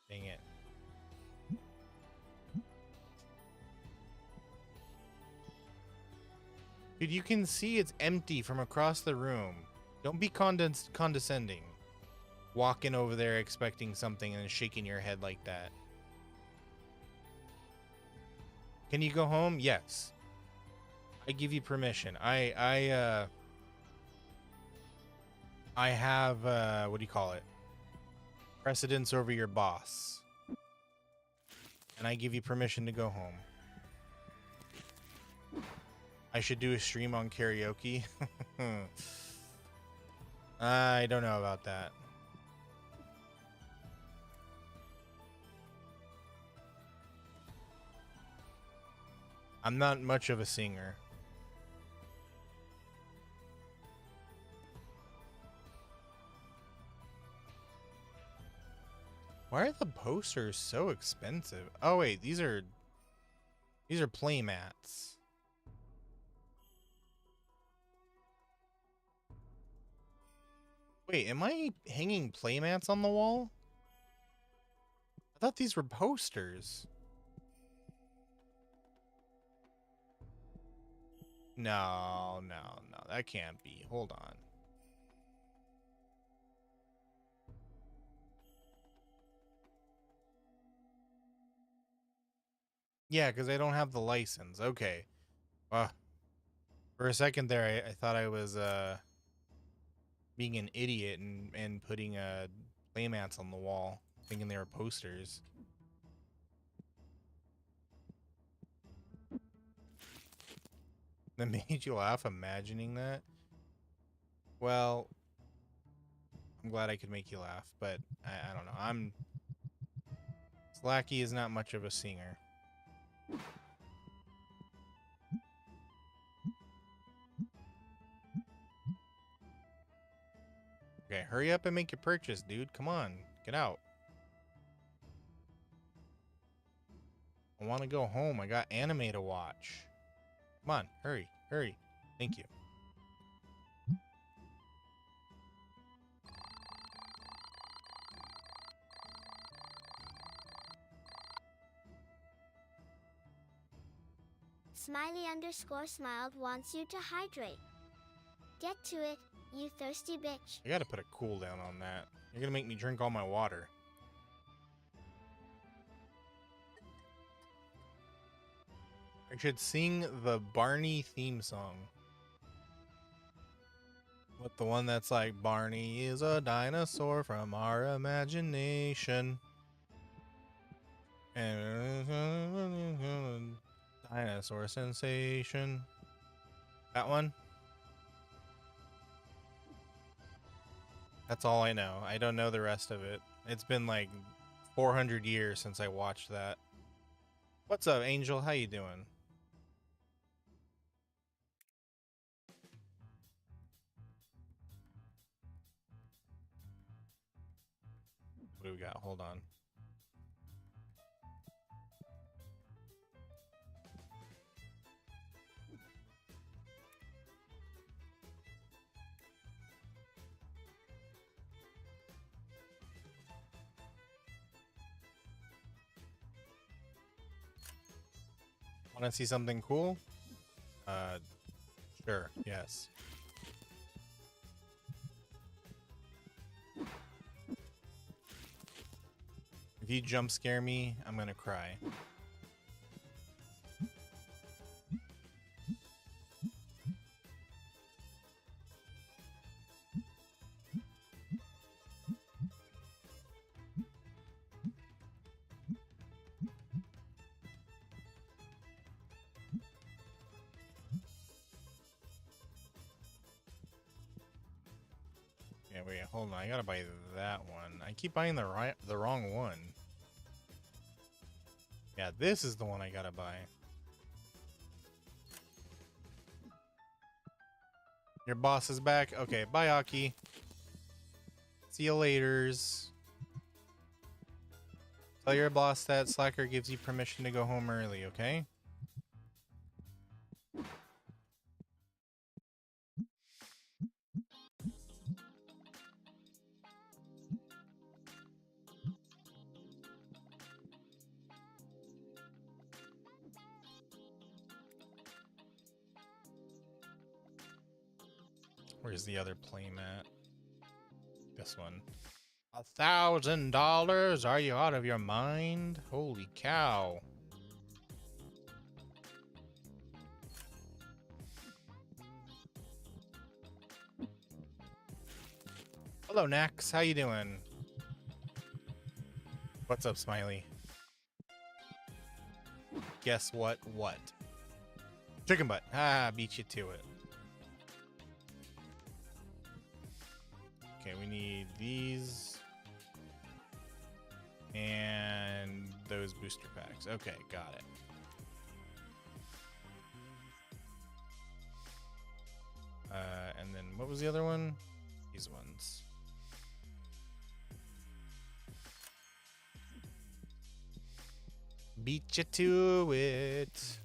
Dang it. Dude, you can see it's empty from across the room. Don't be condescending. Walking over there expecting something and shaking your head like that. Can you go home? Yes. I give you permission. I have what do you call it? Precedence over your boss. And I give you permission to go home. I should do a stream on karaoke. I don't know about that. I'm not much of a singer. Why are the posters so expensive? Oh wait, these are play mats. Wait, am I hanging play mats on the wall? I thought these were posters. No, that can't be. Hold on. Yeah, because I don't have the license. Okay. For a second there, I thought I was being an idiot and putting playmats on the wall, thinking they were posters. That made you laugh imagining that? Well, I'm glad I could make you laugh, but I don't know. Slacky is not much of a singer. Okay, hurry up and make your purchase, dude. Come on, get out. I want to go home. I got anime to watch. Come on, hurry. Thank you. Smiley_smiled wants you to hydrate. Get to it, you thirsty bitch. I gotta put a cooldown on that. You're gonna make me drink all my water. I should sing the Barney theme song. What, the one that's like, Barney is a dinosaur from our imagination. And dinosaur sensation. That one? That's all I know. I don't know the rest of it. It's been like 400 years since I watched that. What's up, Angel? How you doing? What do we got? Hold on. Want to see something cool? Sure. Yes. If you jump scare me, I'm gonna cry. Yeah, wait, hold on. I gotta buy that one. I keep buying the wrong one. Yeah, this is the one I gotta buy. Your boss is back. Okay, bye, Aki. See See you laters. Tell your boss that Slacker gives you permission to go home early, okay? Where's the other playmat? This one. $1,000? Are you out of your mind? Holy cow. Hello, Nax. How you doing? What's up, Smiley? Guess what? What? Chicken butt. Ah, beat you to it. Okay, we need these. And those booster packs. Okay, got it. And then what was the other one? These ones. Beat you to it.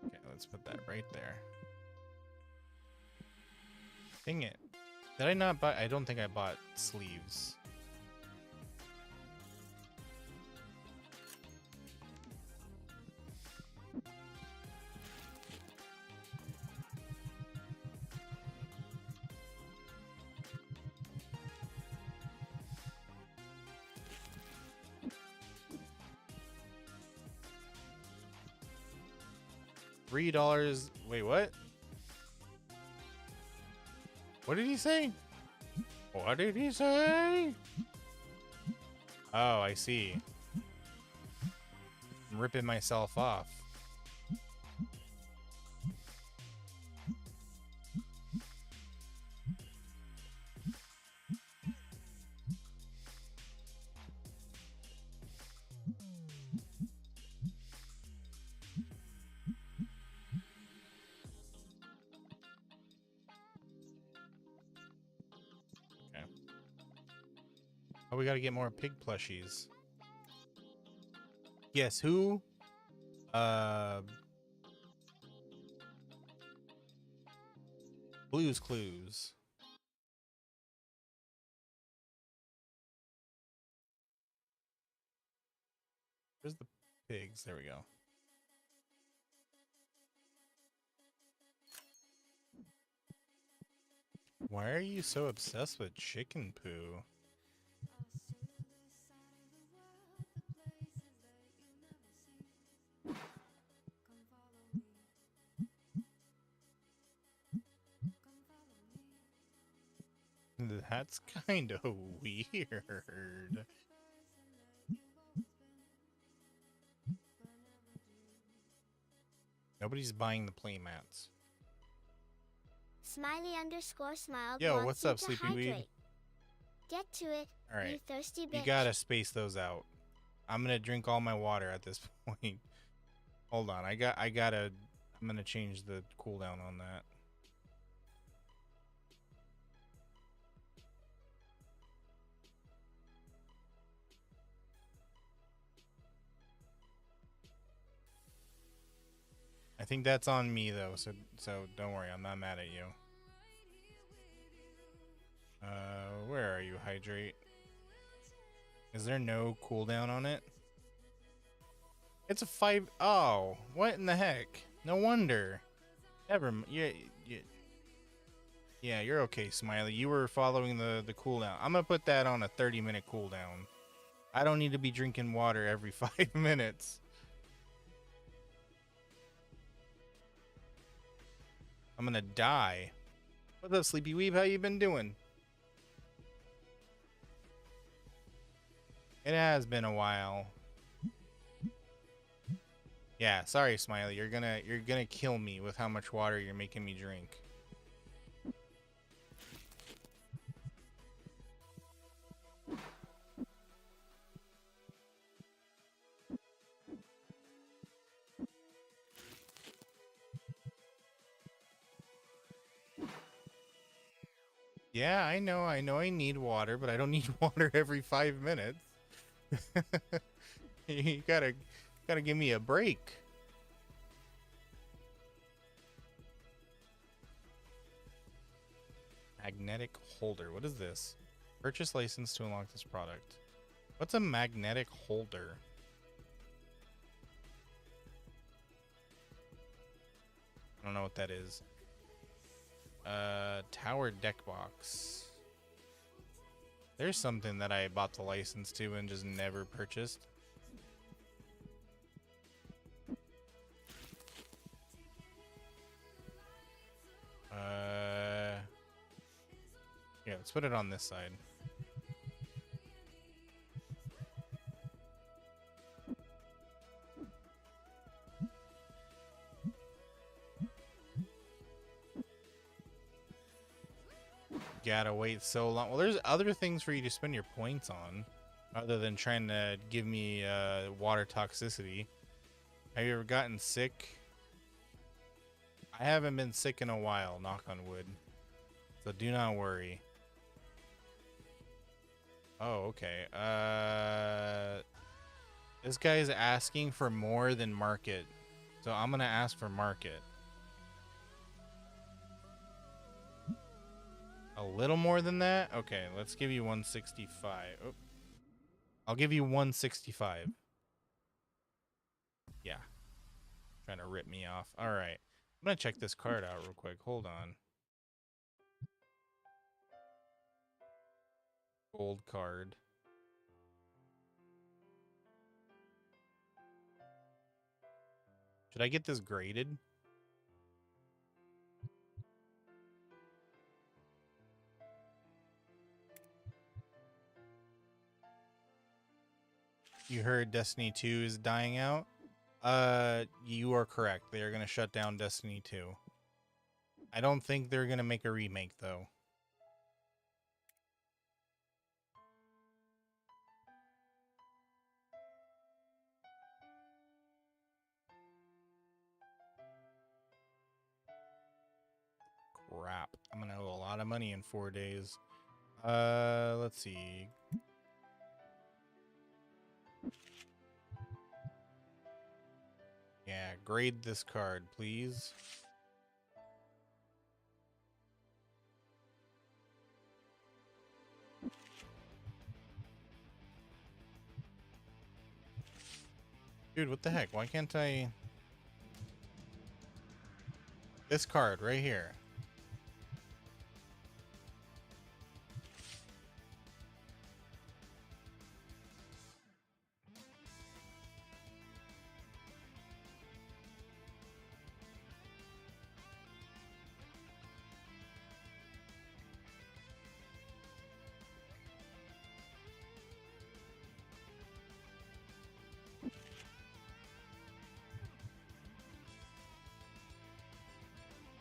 Okay, let's put that right there. Dang it. Did I not buy? I don't think I bought sleeves. $3. Wait, what? What did he say? What did he say? Oh, I see. I'm ripping myself off. Okay. Oh, we gotta get more pig plushies. Guess who? Blue's Clues. Where's the pigs? There we go. Why are you so obsessed with chicken poo? That's kind of weird. Nobody's buying the playmats. Smiley_smiled Yo, wants what's you up, to Sleepy hydrate. Weed? Get to it, All right, you thirsty bitch. you gotta space those out. I'm gonna drink all my water at this point. Hold on, I'm gonna change the cooldown on that. I think that's on me though, so don't worry, I'm not mad at you. Where are you, Hydrate? Is there no cooldown on it? It's a 5. Oh, what in the heck? No wonder. Yeah, you're okay, Smiley. You were following the cooldown. I'm gonna put that on a 30-minute cooldown. I don't need to be drinking water every 5 minutes. I'm gonna die. What's up, Sleepy Weeb? How you been doing? It has been a while. Yeah, sorry, Smiley. You're gonna kill me with how much water you're making me drink. Yeah, I know I need water, but I don't need water every 5 minutes. You gotta give me a break. Magnetic holder. What is this? Purchase license to unlock this product. What's a magnetic holder? I don't know what that is. Tower deck box. There's something that I bought the license to and just never purchased. Yeah, let's put it on this side. Gotta wait so long. Well, there's other things for you to spend your points on other than trying to give me water toxicity. Have you ever gotten sick? I haven't been sick in a while, knock on wood. So do not worry. Oh, okay. This guy's asking for more than market. So I'm gonna ask for market. A little more than that? Okay, let's give you 165. Oh, I'll give you 165. Yeah. Trying to rip me off. All right. I'm going to check this card out real quick. Hold on. Gold card. Should I get this graded? You heard Destiny 2 is dying out? You are correct. They are going to shut down Destiny 2. I don't think they're going to make a remake, though. Crap. I'm going to owe a lot of money in 4 days. Let's see. Yeah, grade this card, please. Dude, what the heck? Why can't I... This card right here.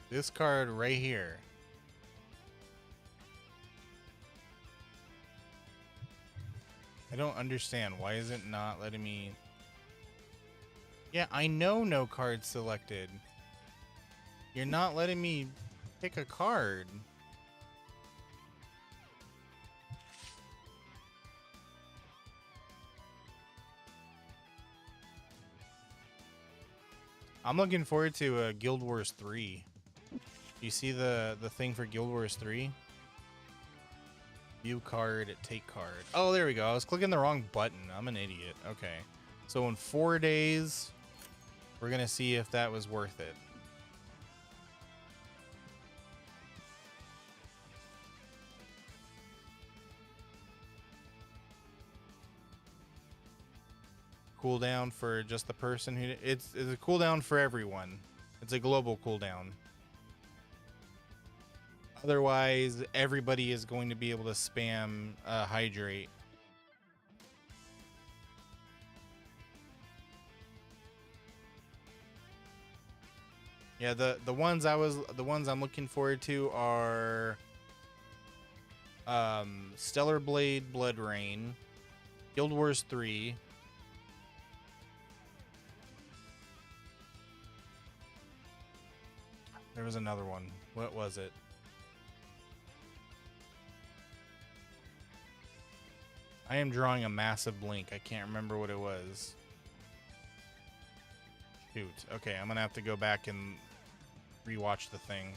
This card right here. I don't understand. Why is it not letting me... Yeah, I know no card selected. You're not letting me pick a card. I'm looking forward to Guild Wars 3. You see the thing for Guild Wars 3? View card, take card. Oh, there we go. I was clicking the wrong button. I'm an idiot. Okay. So in 4 days, we're going to see if that was worth it. Cooldown for just the person who... It's a cooldown for everyone. It's a global cooldown. Otherwise, everybody is going to be able to spam hydrate. Yeah, the ones I'm looking forward to are Stellar Blade, Blood Rain, Guild Wars 3. There was another one. What was it? I am drawing a massive blank. I can't remember what it was. Shoot. Okay, I'm gonna have to go back and rewatch the thing.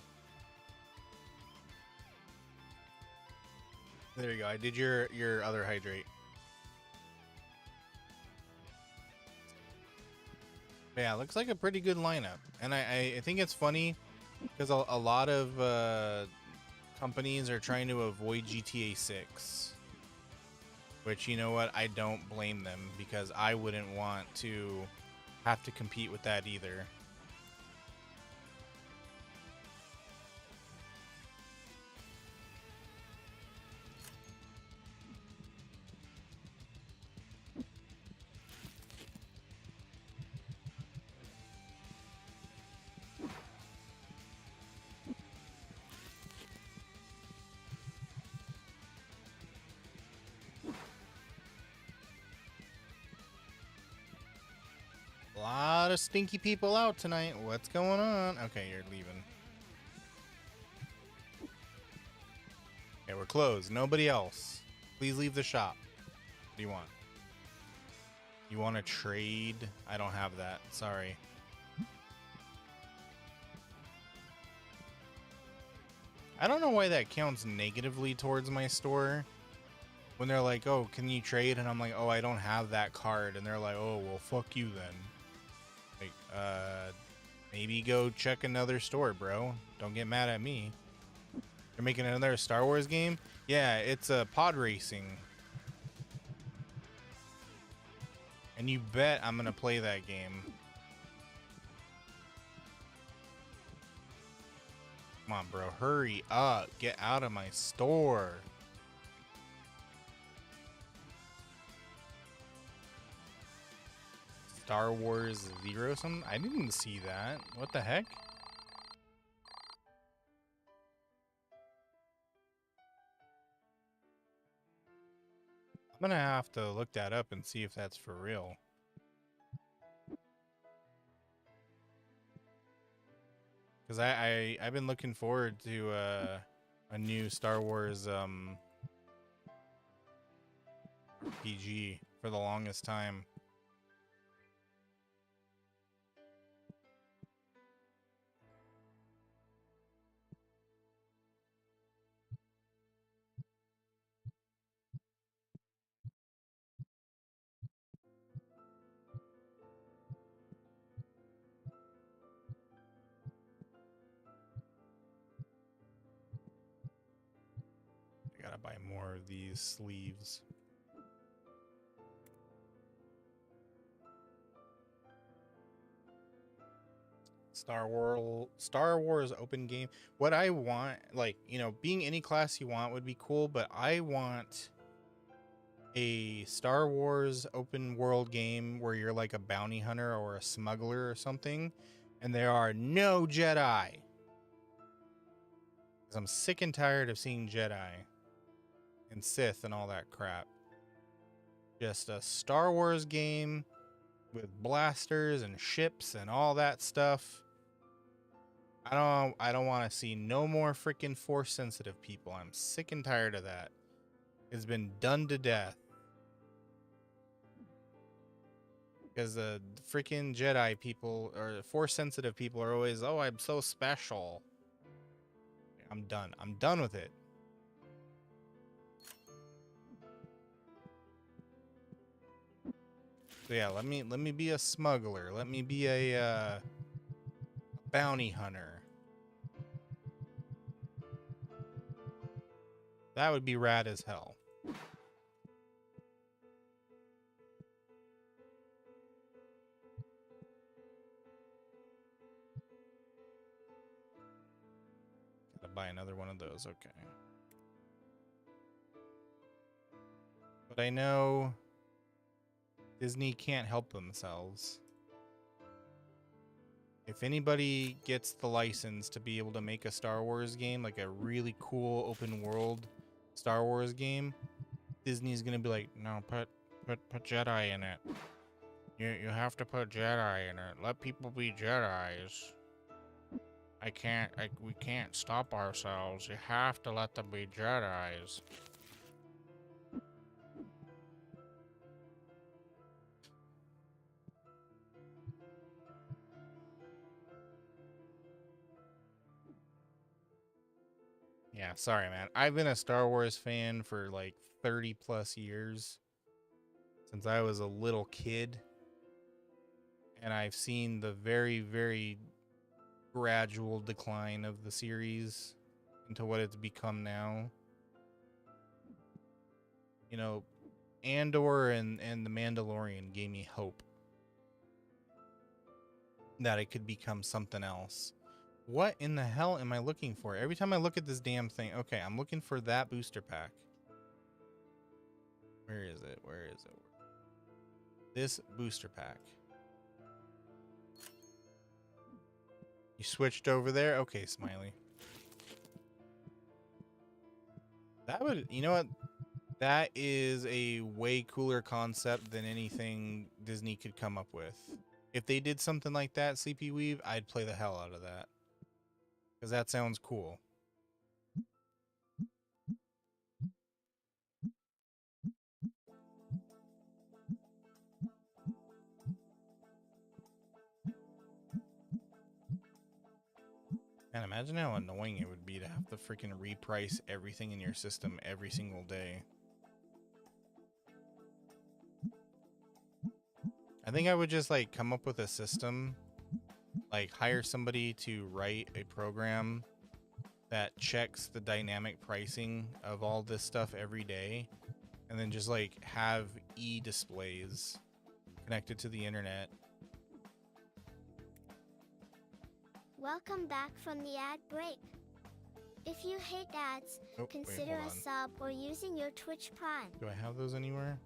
There you go. I did your other hydrate. Yeah, looks like a pretty good lineup. And I think it's funny because a lot of companies are trying to avoid GTA 6. Which, you know what? I don't blame them because I wouldn't want to have to compete with that either. A lot of stinky people out tonight. What's going on? Okay, you're leaving. Okay, we're closed. Nobody else. Please leave the shop. What do you want? You want to trade? I don't have that. Sorry. I don't know why that counts negatively towards my store. When they're like, oh, can you trade? And I'm like, oh, I don't have that card. And they're like, oh, well, fuck you then. Like, maybe go check another store, bro. Don't get mad at me. You're making another Star Wars game? Yeah, it's a pod racing. And you bet I'm gonna play that game. Come on, bro. Hurry up. Get out of my store. Star Wars 0 something? I didn't see that. What the heck? I'm gonna have to look that up and see if that's for real. Because I've been looking forward to a new Star Wars RPG for the longest time. I gotta buy more of these sleeves. Star Wars open game. What I want, like, you know, being any class you want would be cool, but I want a Star Wars open world game where you're like a bounty hunter or a smuggler or something, and there are no Jedi. Because I'm sick and tired of seeing Jedi and Sith and all that crap. Just a Star Wars game with blasters and ships and all that stuff. I don't want to see no more freaking force sensitive people. I'm sick and tired of that. It's been done to death. Because the freaking Jedi people or force sensitive people are always, oh, I'm so special. I'm done. I'm done with it. So yeah, let me be a smuggler. Let me be a bounty hunter. That would be rad as hell. Gotta buy another one of those. Okay. But I know Disney can't help themselves. If anybody gets the license to be able to make a Star Wars game, like a really cool open world Star Wars game, Disney's gonna be like, no, put Jedi in it. You have to put Jedi in it. Let people be Jedis. We can't stop ourselves. You have to let them be Jedis. Yeah, sorry, man. I've been a Star Wars fan for like 30 plus years since I was a little kid. And I've seen the very, very gradual decline of the series into what it's become now. You know, Andor and The Mandalorian gave me hope that it could become something else. What in the hell am I looking for? Every time I look at this damn thing, okay, I'm looking for that booster pack. Where is it? Where is it? This booster pack. You switched over there? Okay, Smiley. That would, you know what? That is a way cooler concept than anything Disney could come up with. If they did something like that, Sleepy Weave, I'd play the hell out of that. Because that sounds cool. Man, imagine how annoying it would be to have to freaking reprice everything in your system every single day. I think I would just like come up with a system, like hire somebody to write a program that checks the dynamic pricing of all this stuff every day, and then just like have e-displays connected to the internet. Welcome back from the ad break. If you hate ads, consider a sub or using your Twitch Prime. Do I have those anywhere?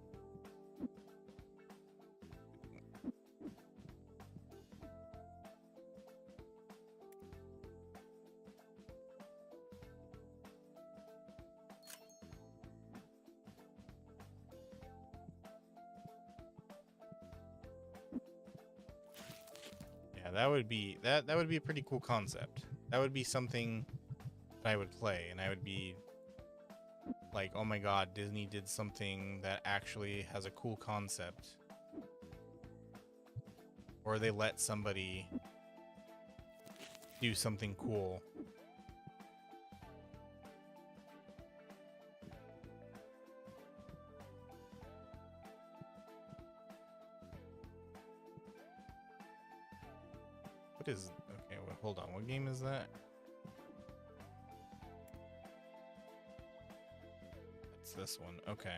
That would be that would be a pretty cool concept. That would be something that I would play, and I would be like, oh my god, Disney did something that actually has a cool concept. Or they let somebody do something cool. What is... Okay, well, hold on. What game is that? It's this one. Okay.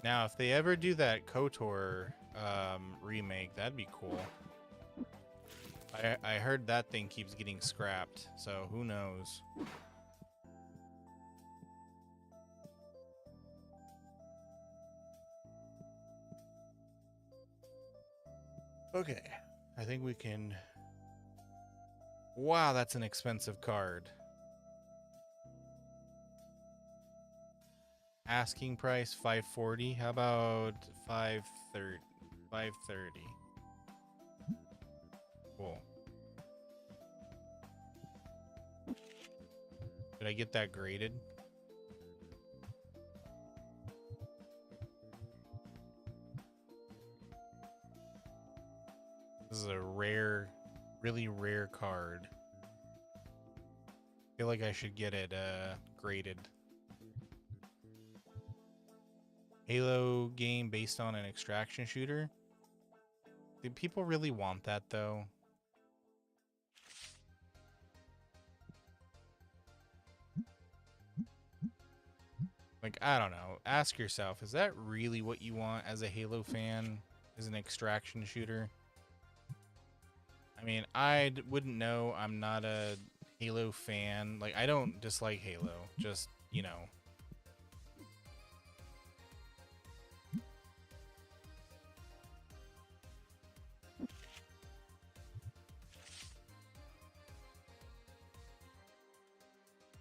Now, if they ever do that KOTOR remake, that'd be cool. I heard that thing keeps getting scrapped, so who knows? Okay, I think we can... Wow, that's an expensive card. Asking price $540. How about $530? Cool. Did I get that graded? This is a rare, really rare card. I feel like I should get it graded. Halo game based on an extraction shooter. Do people really want that though? Like, I don't know. Ask yourself, is that really what you want as a Halo fan? Is an extraction shooter? I mean, I wouldn't know. I'm not a Halo fan. Like, I don't dislike Halo. Just, you know.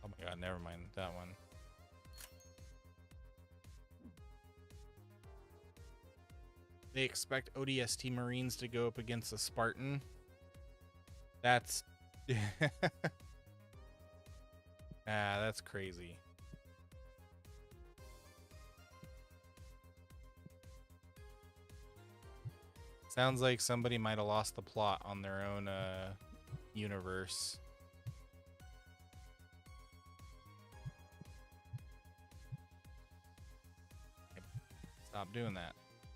Oh my god, never mind that one. They expect ODST Marines to go up against a Spartan. That's... that's crazy. Sounds like somebody might have lost the plot on their own universe. Stop doing that.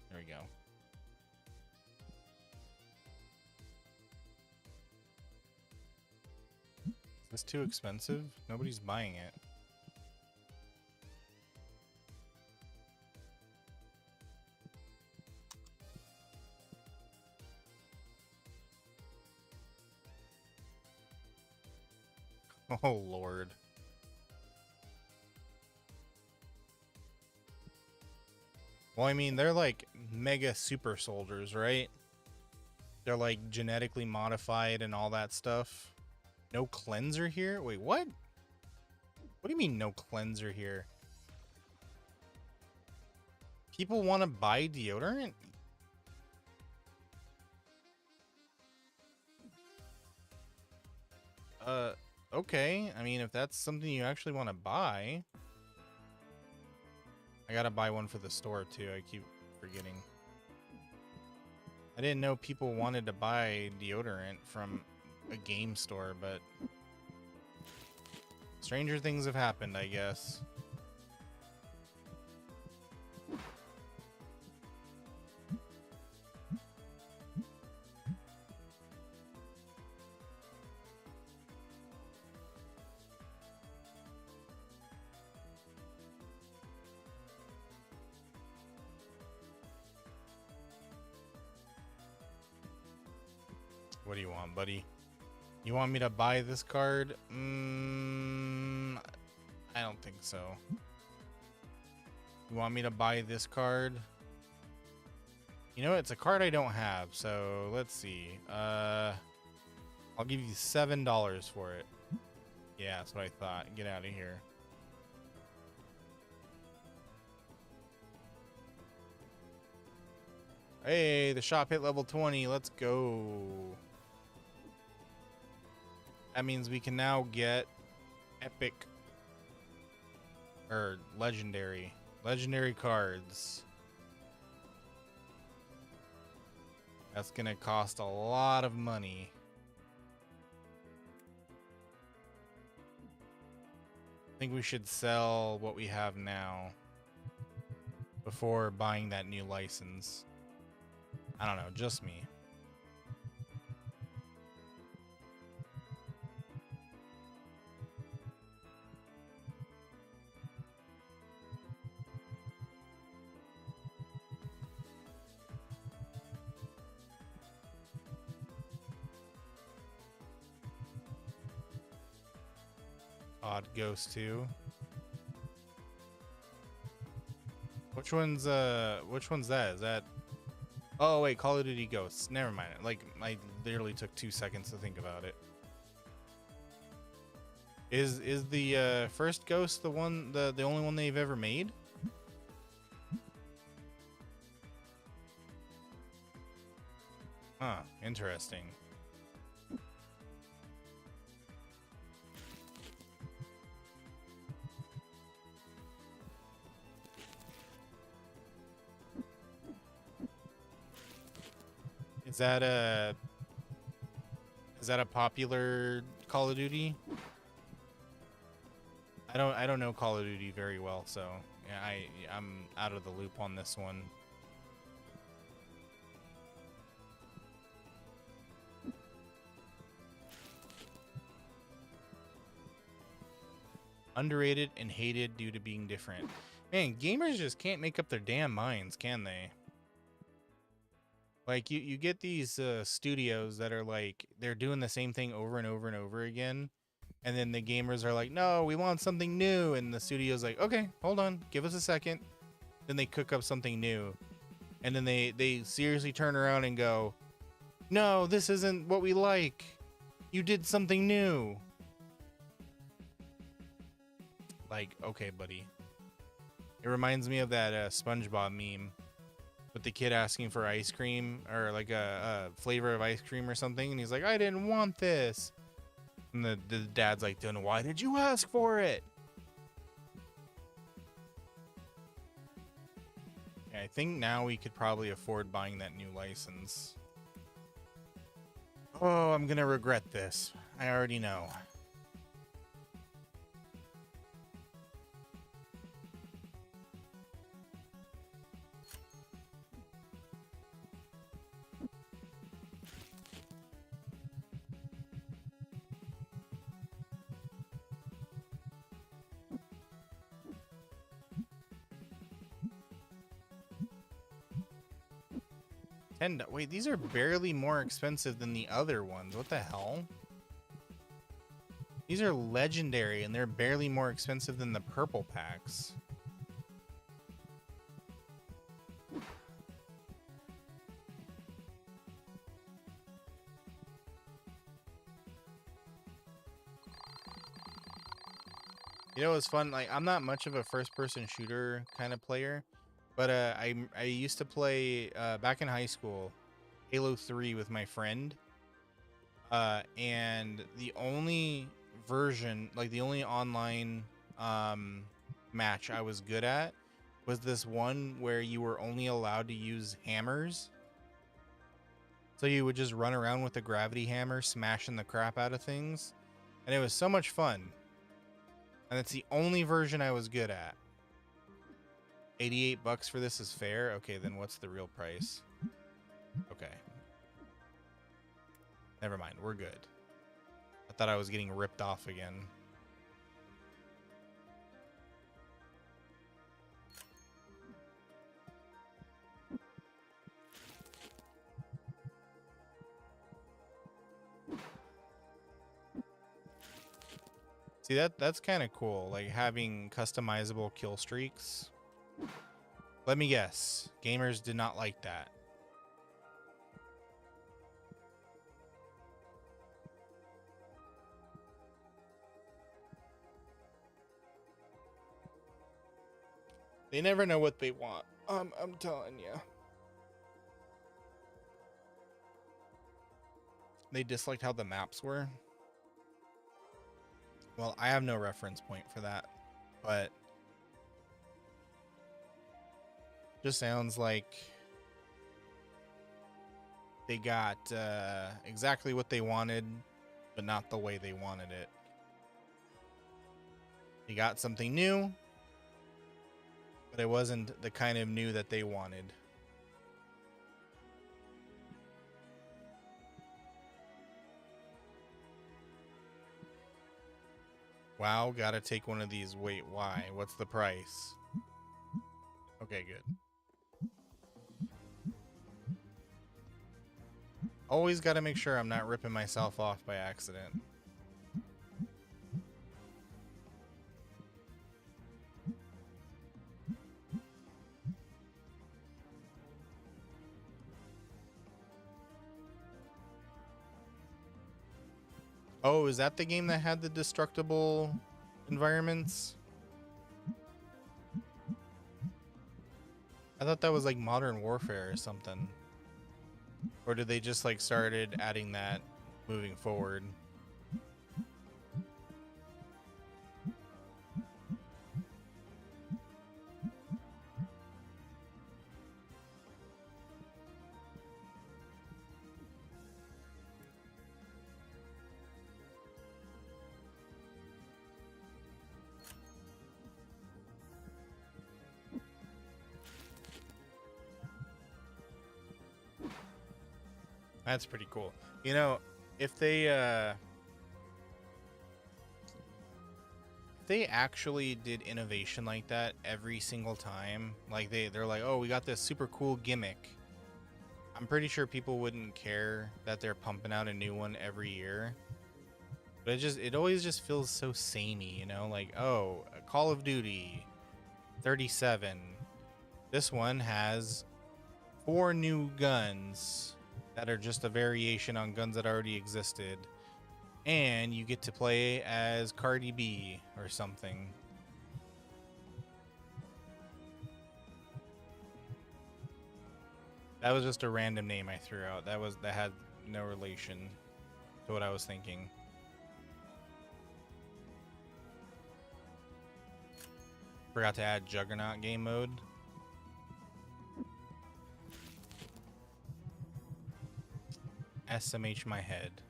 There we go. Is this too expensive? Nobody's buying it. Oh, Lord. Well, I mean, they're like mega super soldiers, right? They're like genetically modified and all that stuff. No cleanser here? Wait, what? What do you mean no cleanser here? People want to buy deodorant? Okay. I mean, if that's something you actually want to buy. I gotta buy one for the store too. I keep forgetting. I didn't know people wanted to buy deodorant from a game store, but stranger things have happened, I guess. What do you want, buddy? You want me to buy this card? I don't think so. You want me to buy this card? You know, it's a card I don't have, so let's see. I'll give you $7 for it. Yeah, that's what I thought. Get out of here. Hey, the shop hit level 20. Let's go. That means we can now get epic or legendary cards. That's gonna cost a lot of money. I think we should sell what we have now before buying that new license. I don't know, just me. Odd Ghost 2. Which one's that? Is that... Oh wait, Call of Duty Ghosts. Never mind. Like, I literally took 2 seconds to think about it. Is the first Ghost the one, the only one they've ever made? Huh, interesting. Is that a popular Call of Duty? I don't know Call of Duty very well, so yeah, I'm out of the loop on this one. Underrated and hated due to being different. Man, gamers just can't make up their damn minds, can they? Like, you get these studios that are like, they're doing the same thing over and over and over again. And then the gamers are like, no, we want something new. And the studio's like, okay, hold on, give us a second. Then they cook up something new. And then they seriously turn around and go, no, this isn't what we like. You did something new. Like, okay, buddy. It reminds me of that SpongeBob meme with the kid asking for ice cream or like a flavor of ice cream or something. And he's like, I didn't want this. And the dad's like, then why did you ask for it? Yeah, I think now we could probably afford buying that new license. Oh, I'm gonna regret this. I already know. Wait, these are barely more expensive than the other ones. What the hell? These are legendary and they're barely more expensive than the purple packs. You know, it's fun. Like, I'm not much of a first-person shooter kind of player, but I used to play back in high school, Halo 3 with my friend, and the only version, like the only online match I was good at was this one where you were only allowed to use hammers. So you would just run around with a gravity hammer, smashing the crap out of things, and it was so much fun. And it's the only version I was good at. 88 bucks for this is fair. Okay, then what's the real price? Okay. Never mind, we're good. I thought I was getting ripped off again. See, that's kind of cool, like having customizable kill streaks. Let me guess, gamers did not like that. They never know what they want. I'm telling you. They disliked how the maps were. Well, I have no reference point for that, but just sounds like they got exactly what they wanted, but not the way they wanted it. They got something new, but it wasn't the kind of new that they wanted. Wow, gotta take one of these. Wait, why? What's the price? Okay, good. Always gotta make sure I'm not ripping myself off by accident. Oh, is that the game that had the destructible environments? I thought that was like Modern Warfare or something. Or did they just like started adding that moving forward? That's pretty cool. You know, if they actually did innovation like that every single time, like they're like, "Oh, we got this super cool gimmick." I'm pretty sure people wouldn't care that they're pumping out a new one every year. But it always just feels so samey, you know? Like, "Oh, Call of Duty 37. This one has 4 new guns that are just a variation on guns that already existed, and you get to play as Cardi B or something." That was just a random name I threw out. That had no relation to what I was thinking. Forgot to add Juggernaut game mode. SMH my head.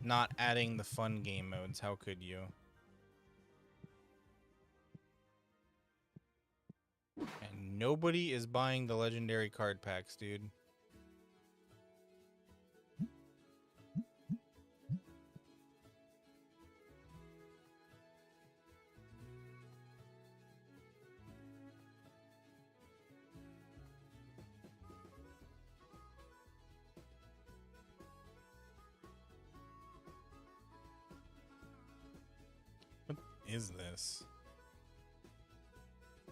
Not adding the fun game modes. How could you? And nobody is buying the legendary card packs, dude. What is this?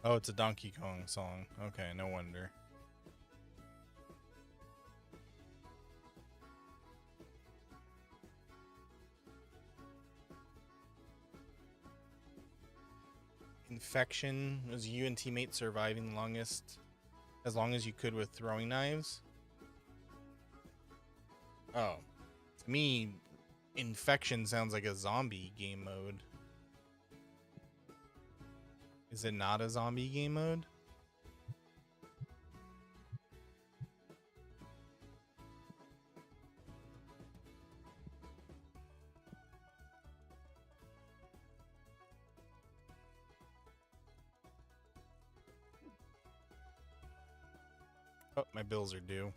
Oh, it's a Donkey Kong song. Okay, no wonder. Infection was you and teammates surviving the longest, as long as you could with throwing knives. Oh, to me, infection sounds like a zombie game mode. Is it not a zombie game mode? Oh, my bills are due.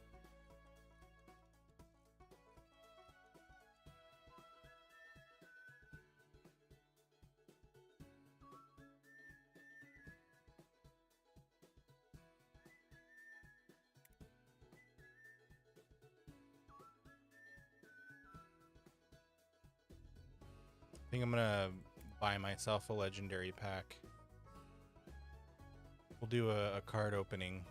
I think I'm gonna buy myself a legendary pack. We'll do a card opening.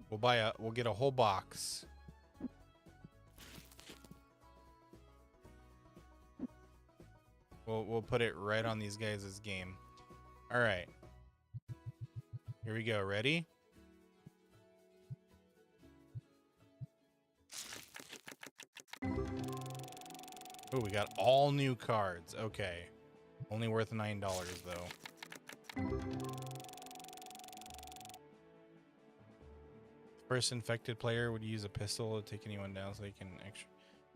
We'll get a whole box. We'll put it right on these guys' game. All right. Here we go. Ready? Oh, we got all new cards. Okay. Only worth $9 though. First infected player would use a pistol to take anyone down so they can extra.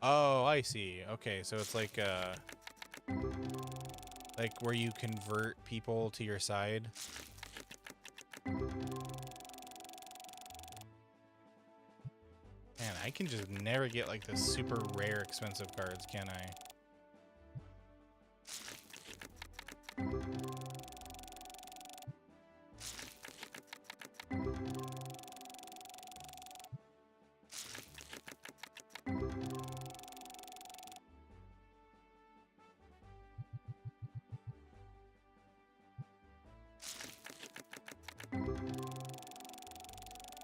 Oh, I see. Okay, so it's like where you convert people to your side. Man, I can just never get like the super rare expensive cards, can I?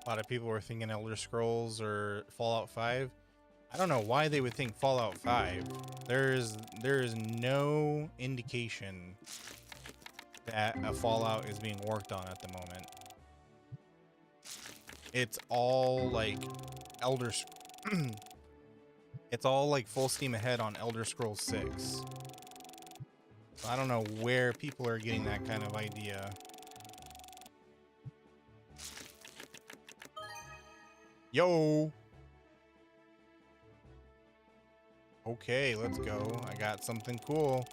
A lot of people were thinking Elder Scrolls or Fallout 5. I don't know why they would think Fallout 5. There is no indication that a Fallout is being worked on at the moment. It's all like it's all like full steam ahead on Elder Scrolls 6. So I don't know where people are getting that kind of idea. Yo! Okay, let's go. I got something cool.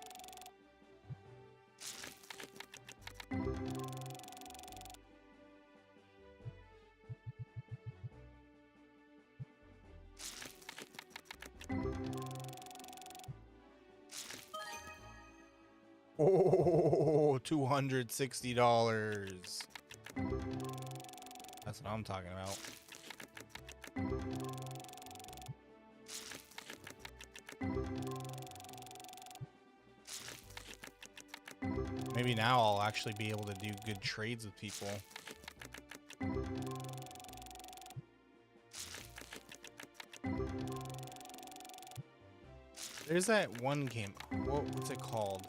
Oh, $260. That's what I'm talking about. Maybe now I'll actually be able to do good trades with people. There's that one game. What's it called?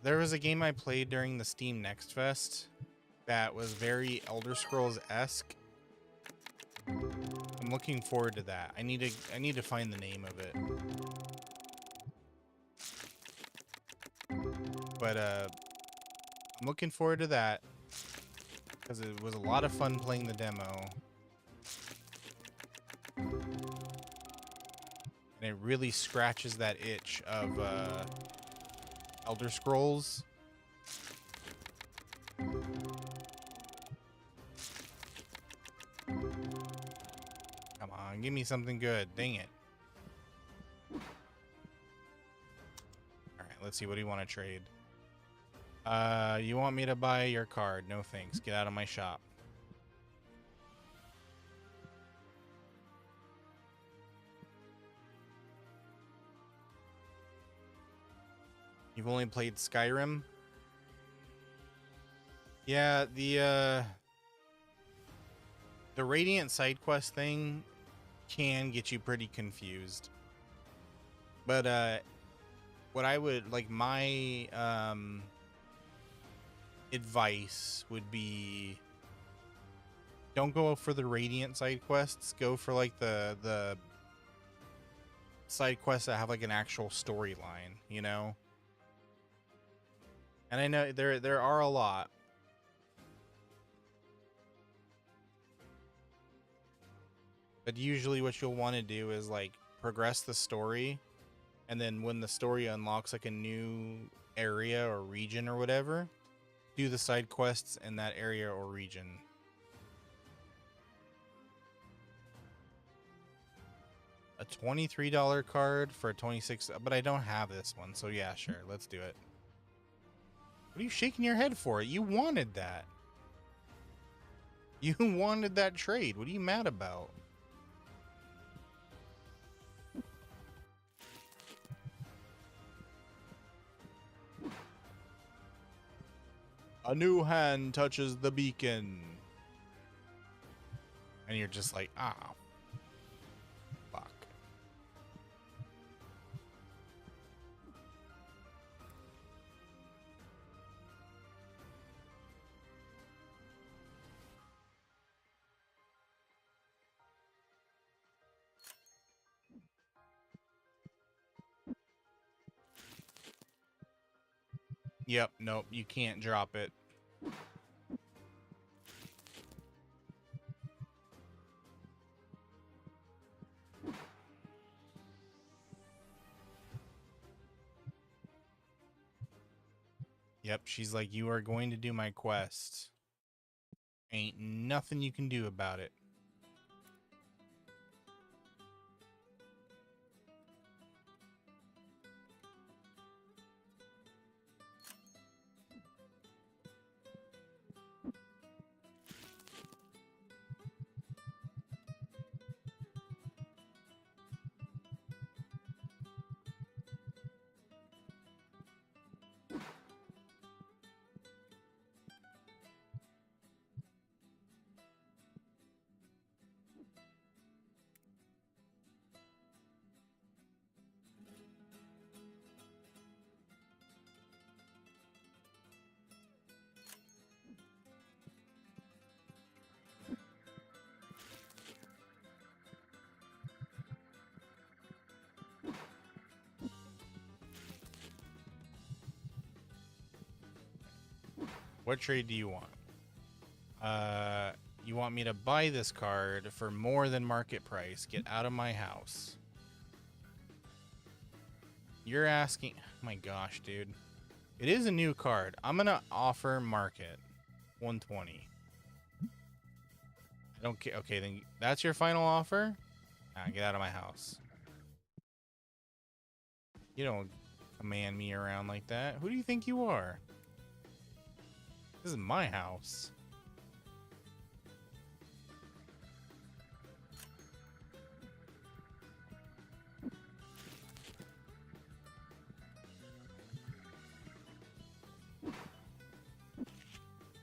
There was a game I played during the Steam Next Fest that was very Elder Scrolls-esque. I'm looking forward to that. I need to find the name of it. But I'm looking forward to that. because it was a lot of fun playing the demo. And it really scratches that itch of Elder Scrolls. Come on, give me something good. Dang it. Alright, let's see. What do you want to trade? You want me to buy your card? No thanks. Get out of my shop. You've only played Skyrim? Yeah, the Radiant side quest thing can get you pretty confused. But what I would like, my advice would be, don't go for the Radiant side quests. Go for like the side quests that have like an actual storyline, you know? And I know there are a lot. But usually what you'll want to do is like progress the story, and then when the story unlocks like a new area or region or whatever, do the side quests in that area or region. A $23 card for a 26, but I don't have this one, so yeah, sure, let's do it. What are you shaking your head for? You wanted that. You wanted that trade. What are you mad about? A new hand touches the beacon. And you're just like, ah, fuck. Yep, nope, you can't drop it. Yep, she's like, you are going to do my quest. Ain't nothing you can do about it. What trade do you want? You want me to buy this card for more than market price. Get out of my house. You're asking... Oh my gosh, dude. It is a new card. I'm going to offer market 120. I don't care. Okay, then that's your final offer? Ah, get out of my house. You don't command me around like that. Who do you think you are? This is my house.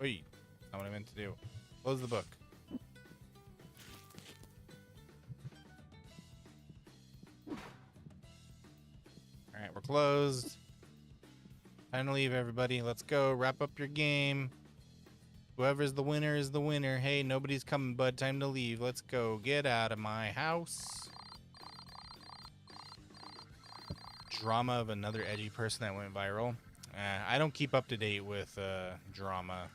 Wait, that's not what I meant to do. Close the book. Alright, we're closed. Time to leave, everybody. Let's go. Wrap up your game. Whoever's the winner is the winner. Hey, nobody's coming, bud. Time to leave. Let's go. Get out of my house. Drama of another edgy person that went viral. I don't keep up to date with drama.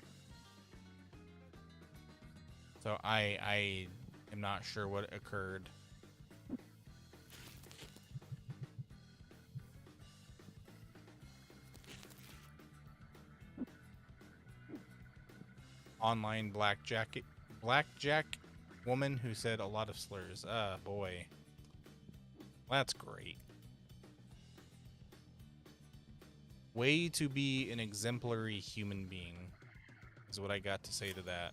So I am not sure what occurred. Online blackjack woman who said a lot of slurs. Boy. That's great. Way to be an exemplary human being is what I got to say to that.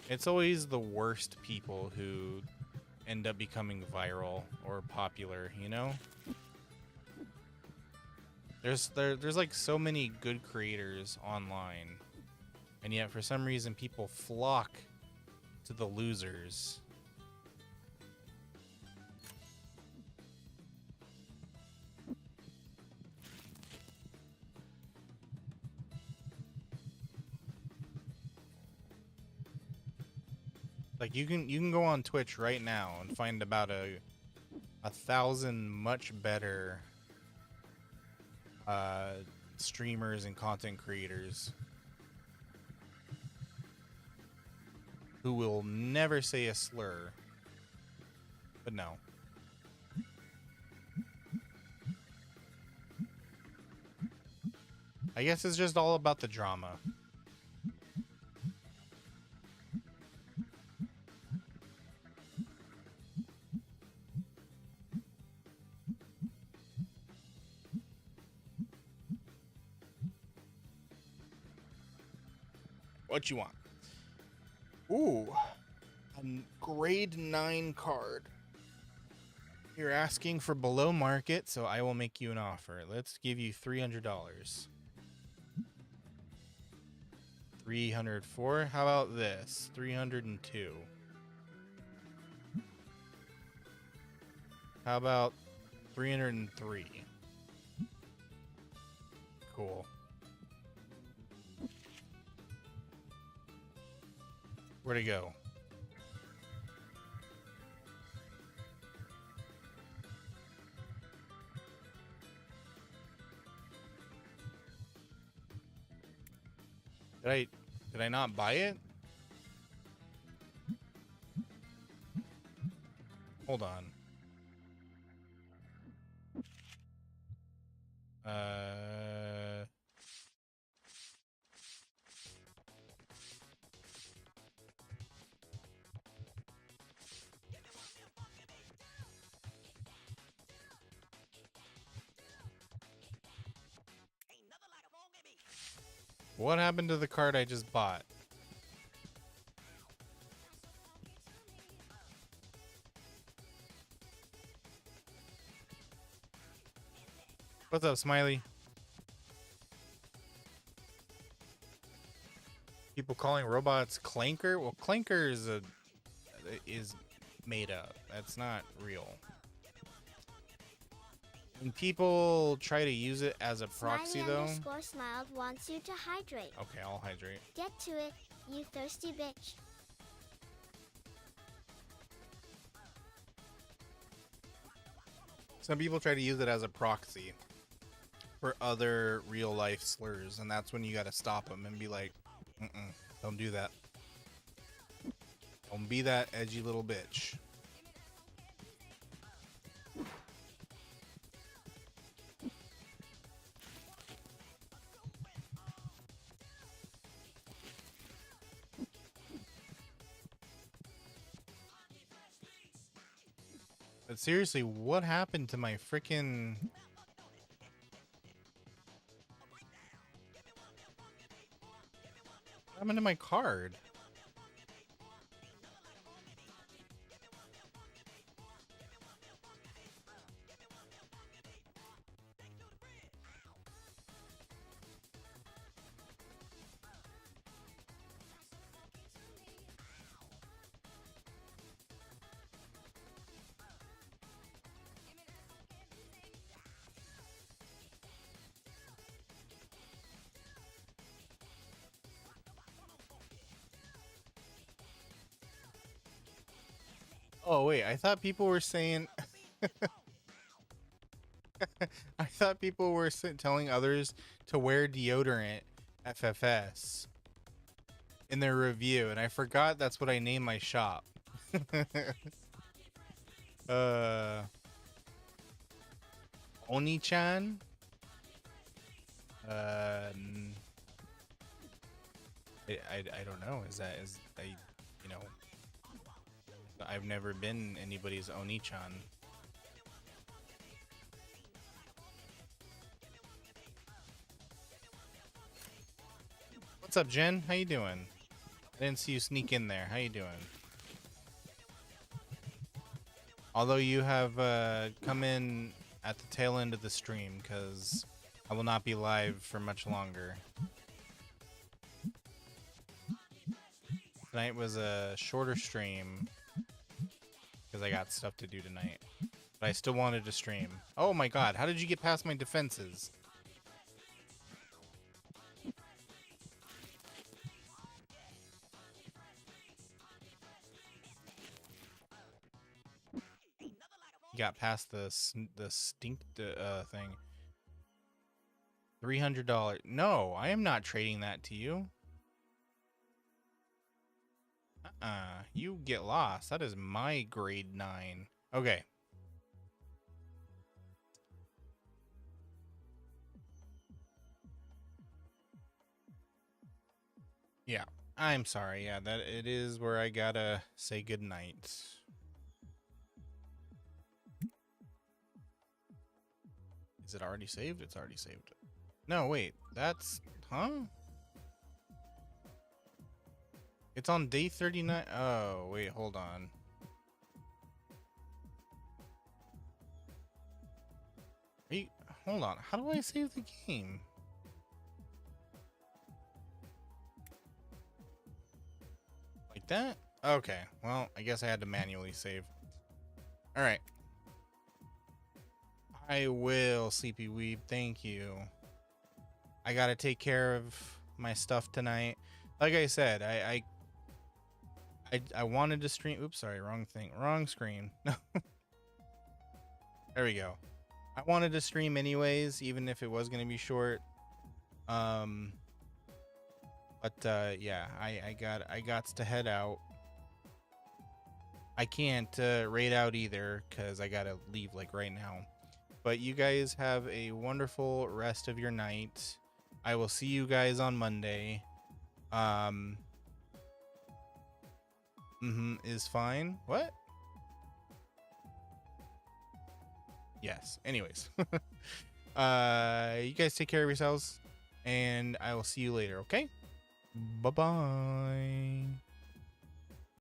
It's always the worst people who end up becoming viral or popular, you know? There's like so many good creators online, and yet for some reason people flock to the losers. Like you can go on Twitch right now and find about a 1,000 much better streamers and content creators who will never say a slur. But no. I guess it's just all about the drama. What you want? Ooh, a grade 9 card. You're asking for below market, so I will make you an offer. Let's give you $300. 304. How about this? 302. How about 303? Cool. Where'd it go? Did I not buy it? Hold on. What happened to the card I just bought? What's up, Smiley? People calling robots clanker? Well, clanker is made up. That's not real. When people try to use it as a proxy, though. Smiley_smiled wants you to hydrate. Okay, I'll hydrate. Get to it, you thirsty bitch. Some people try to use it as a proxy for other real life slurs, and that's when you gotta stop them and be like, don't do that. Don't be that edgy little bitch. But seriously, what happened to my freaking... What happened to my card? Oh, wait, I thought people were saying... What I thought people were telling others to wear deodorant FFS in their review, and I forgot that's what I named my shop. uh, Oni-chan? I don't know. Is I, you know, I've never been anybody's Oni-chan. What's up, Jen? How you doing? I didn't see you sneak in there. How you doing? Although you have come in at the tail end of the stream, because I will not be live for much longer. Tonight was a shorter stream because I got stuff to do tonight. But I still wanted to stream. Oh my god, how did you get past my defenses? You got past the stink thing. $300. No, I am not trading that to you. You get lost. That is my grade 9. Okay. Yeah, I'm sorry. Yeah, that it is where I gotta say goodnight. Is it already saved? It's already saved. No, wait. That's... Huh? It's on day 39. Oh, wait. Hold on. Hold on. How do I save the game? Like that? Okay. Well, I guess I had to manually save. All right. I will, Sleepy Weeb. Thank you. I gotta take care of my stuff tonight. Like I said, I wanted to stream. Oops, sorry, wrong thing, wrong screen. There we go. I wanted to stream anyways, even if it was gonna be short. But yeah, I got to head out. I can't raid out either because I gotta leave like right now. But you guys have a wonderful rest of your night. I will see you guys on Monday. Is fine. What? Yes. Anyways. You guys take care of yourselves, and I will see you later, okay? Bye-bye.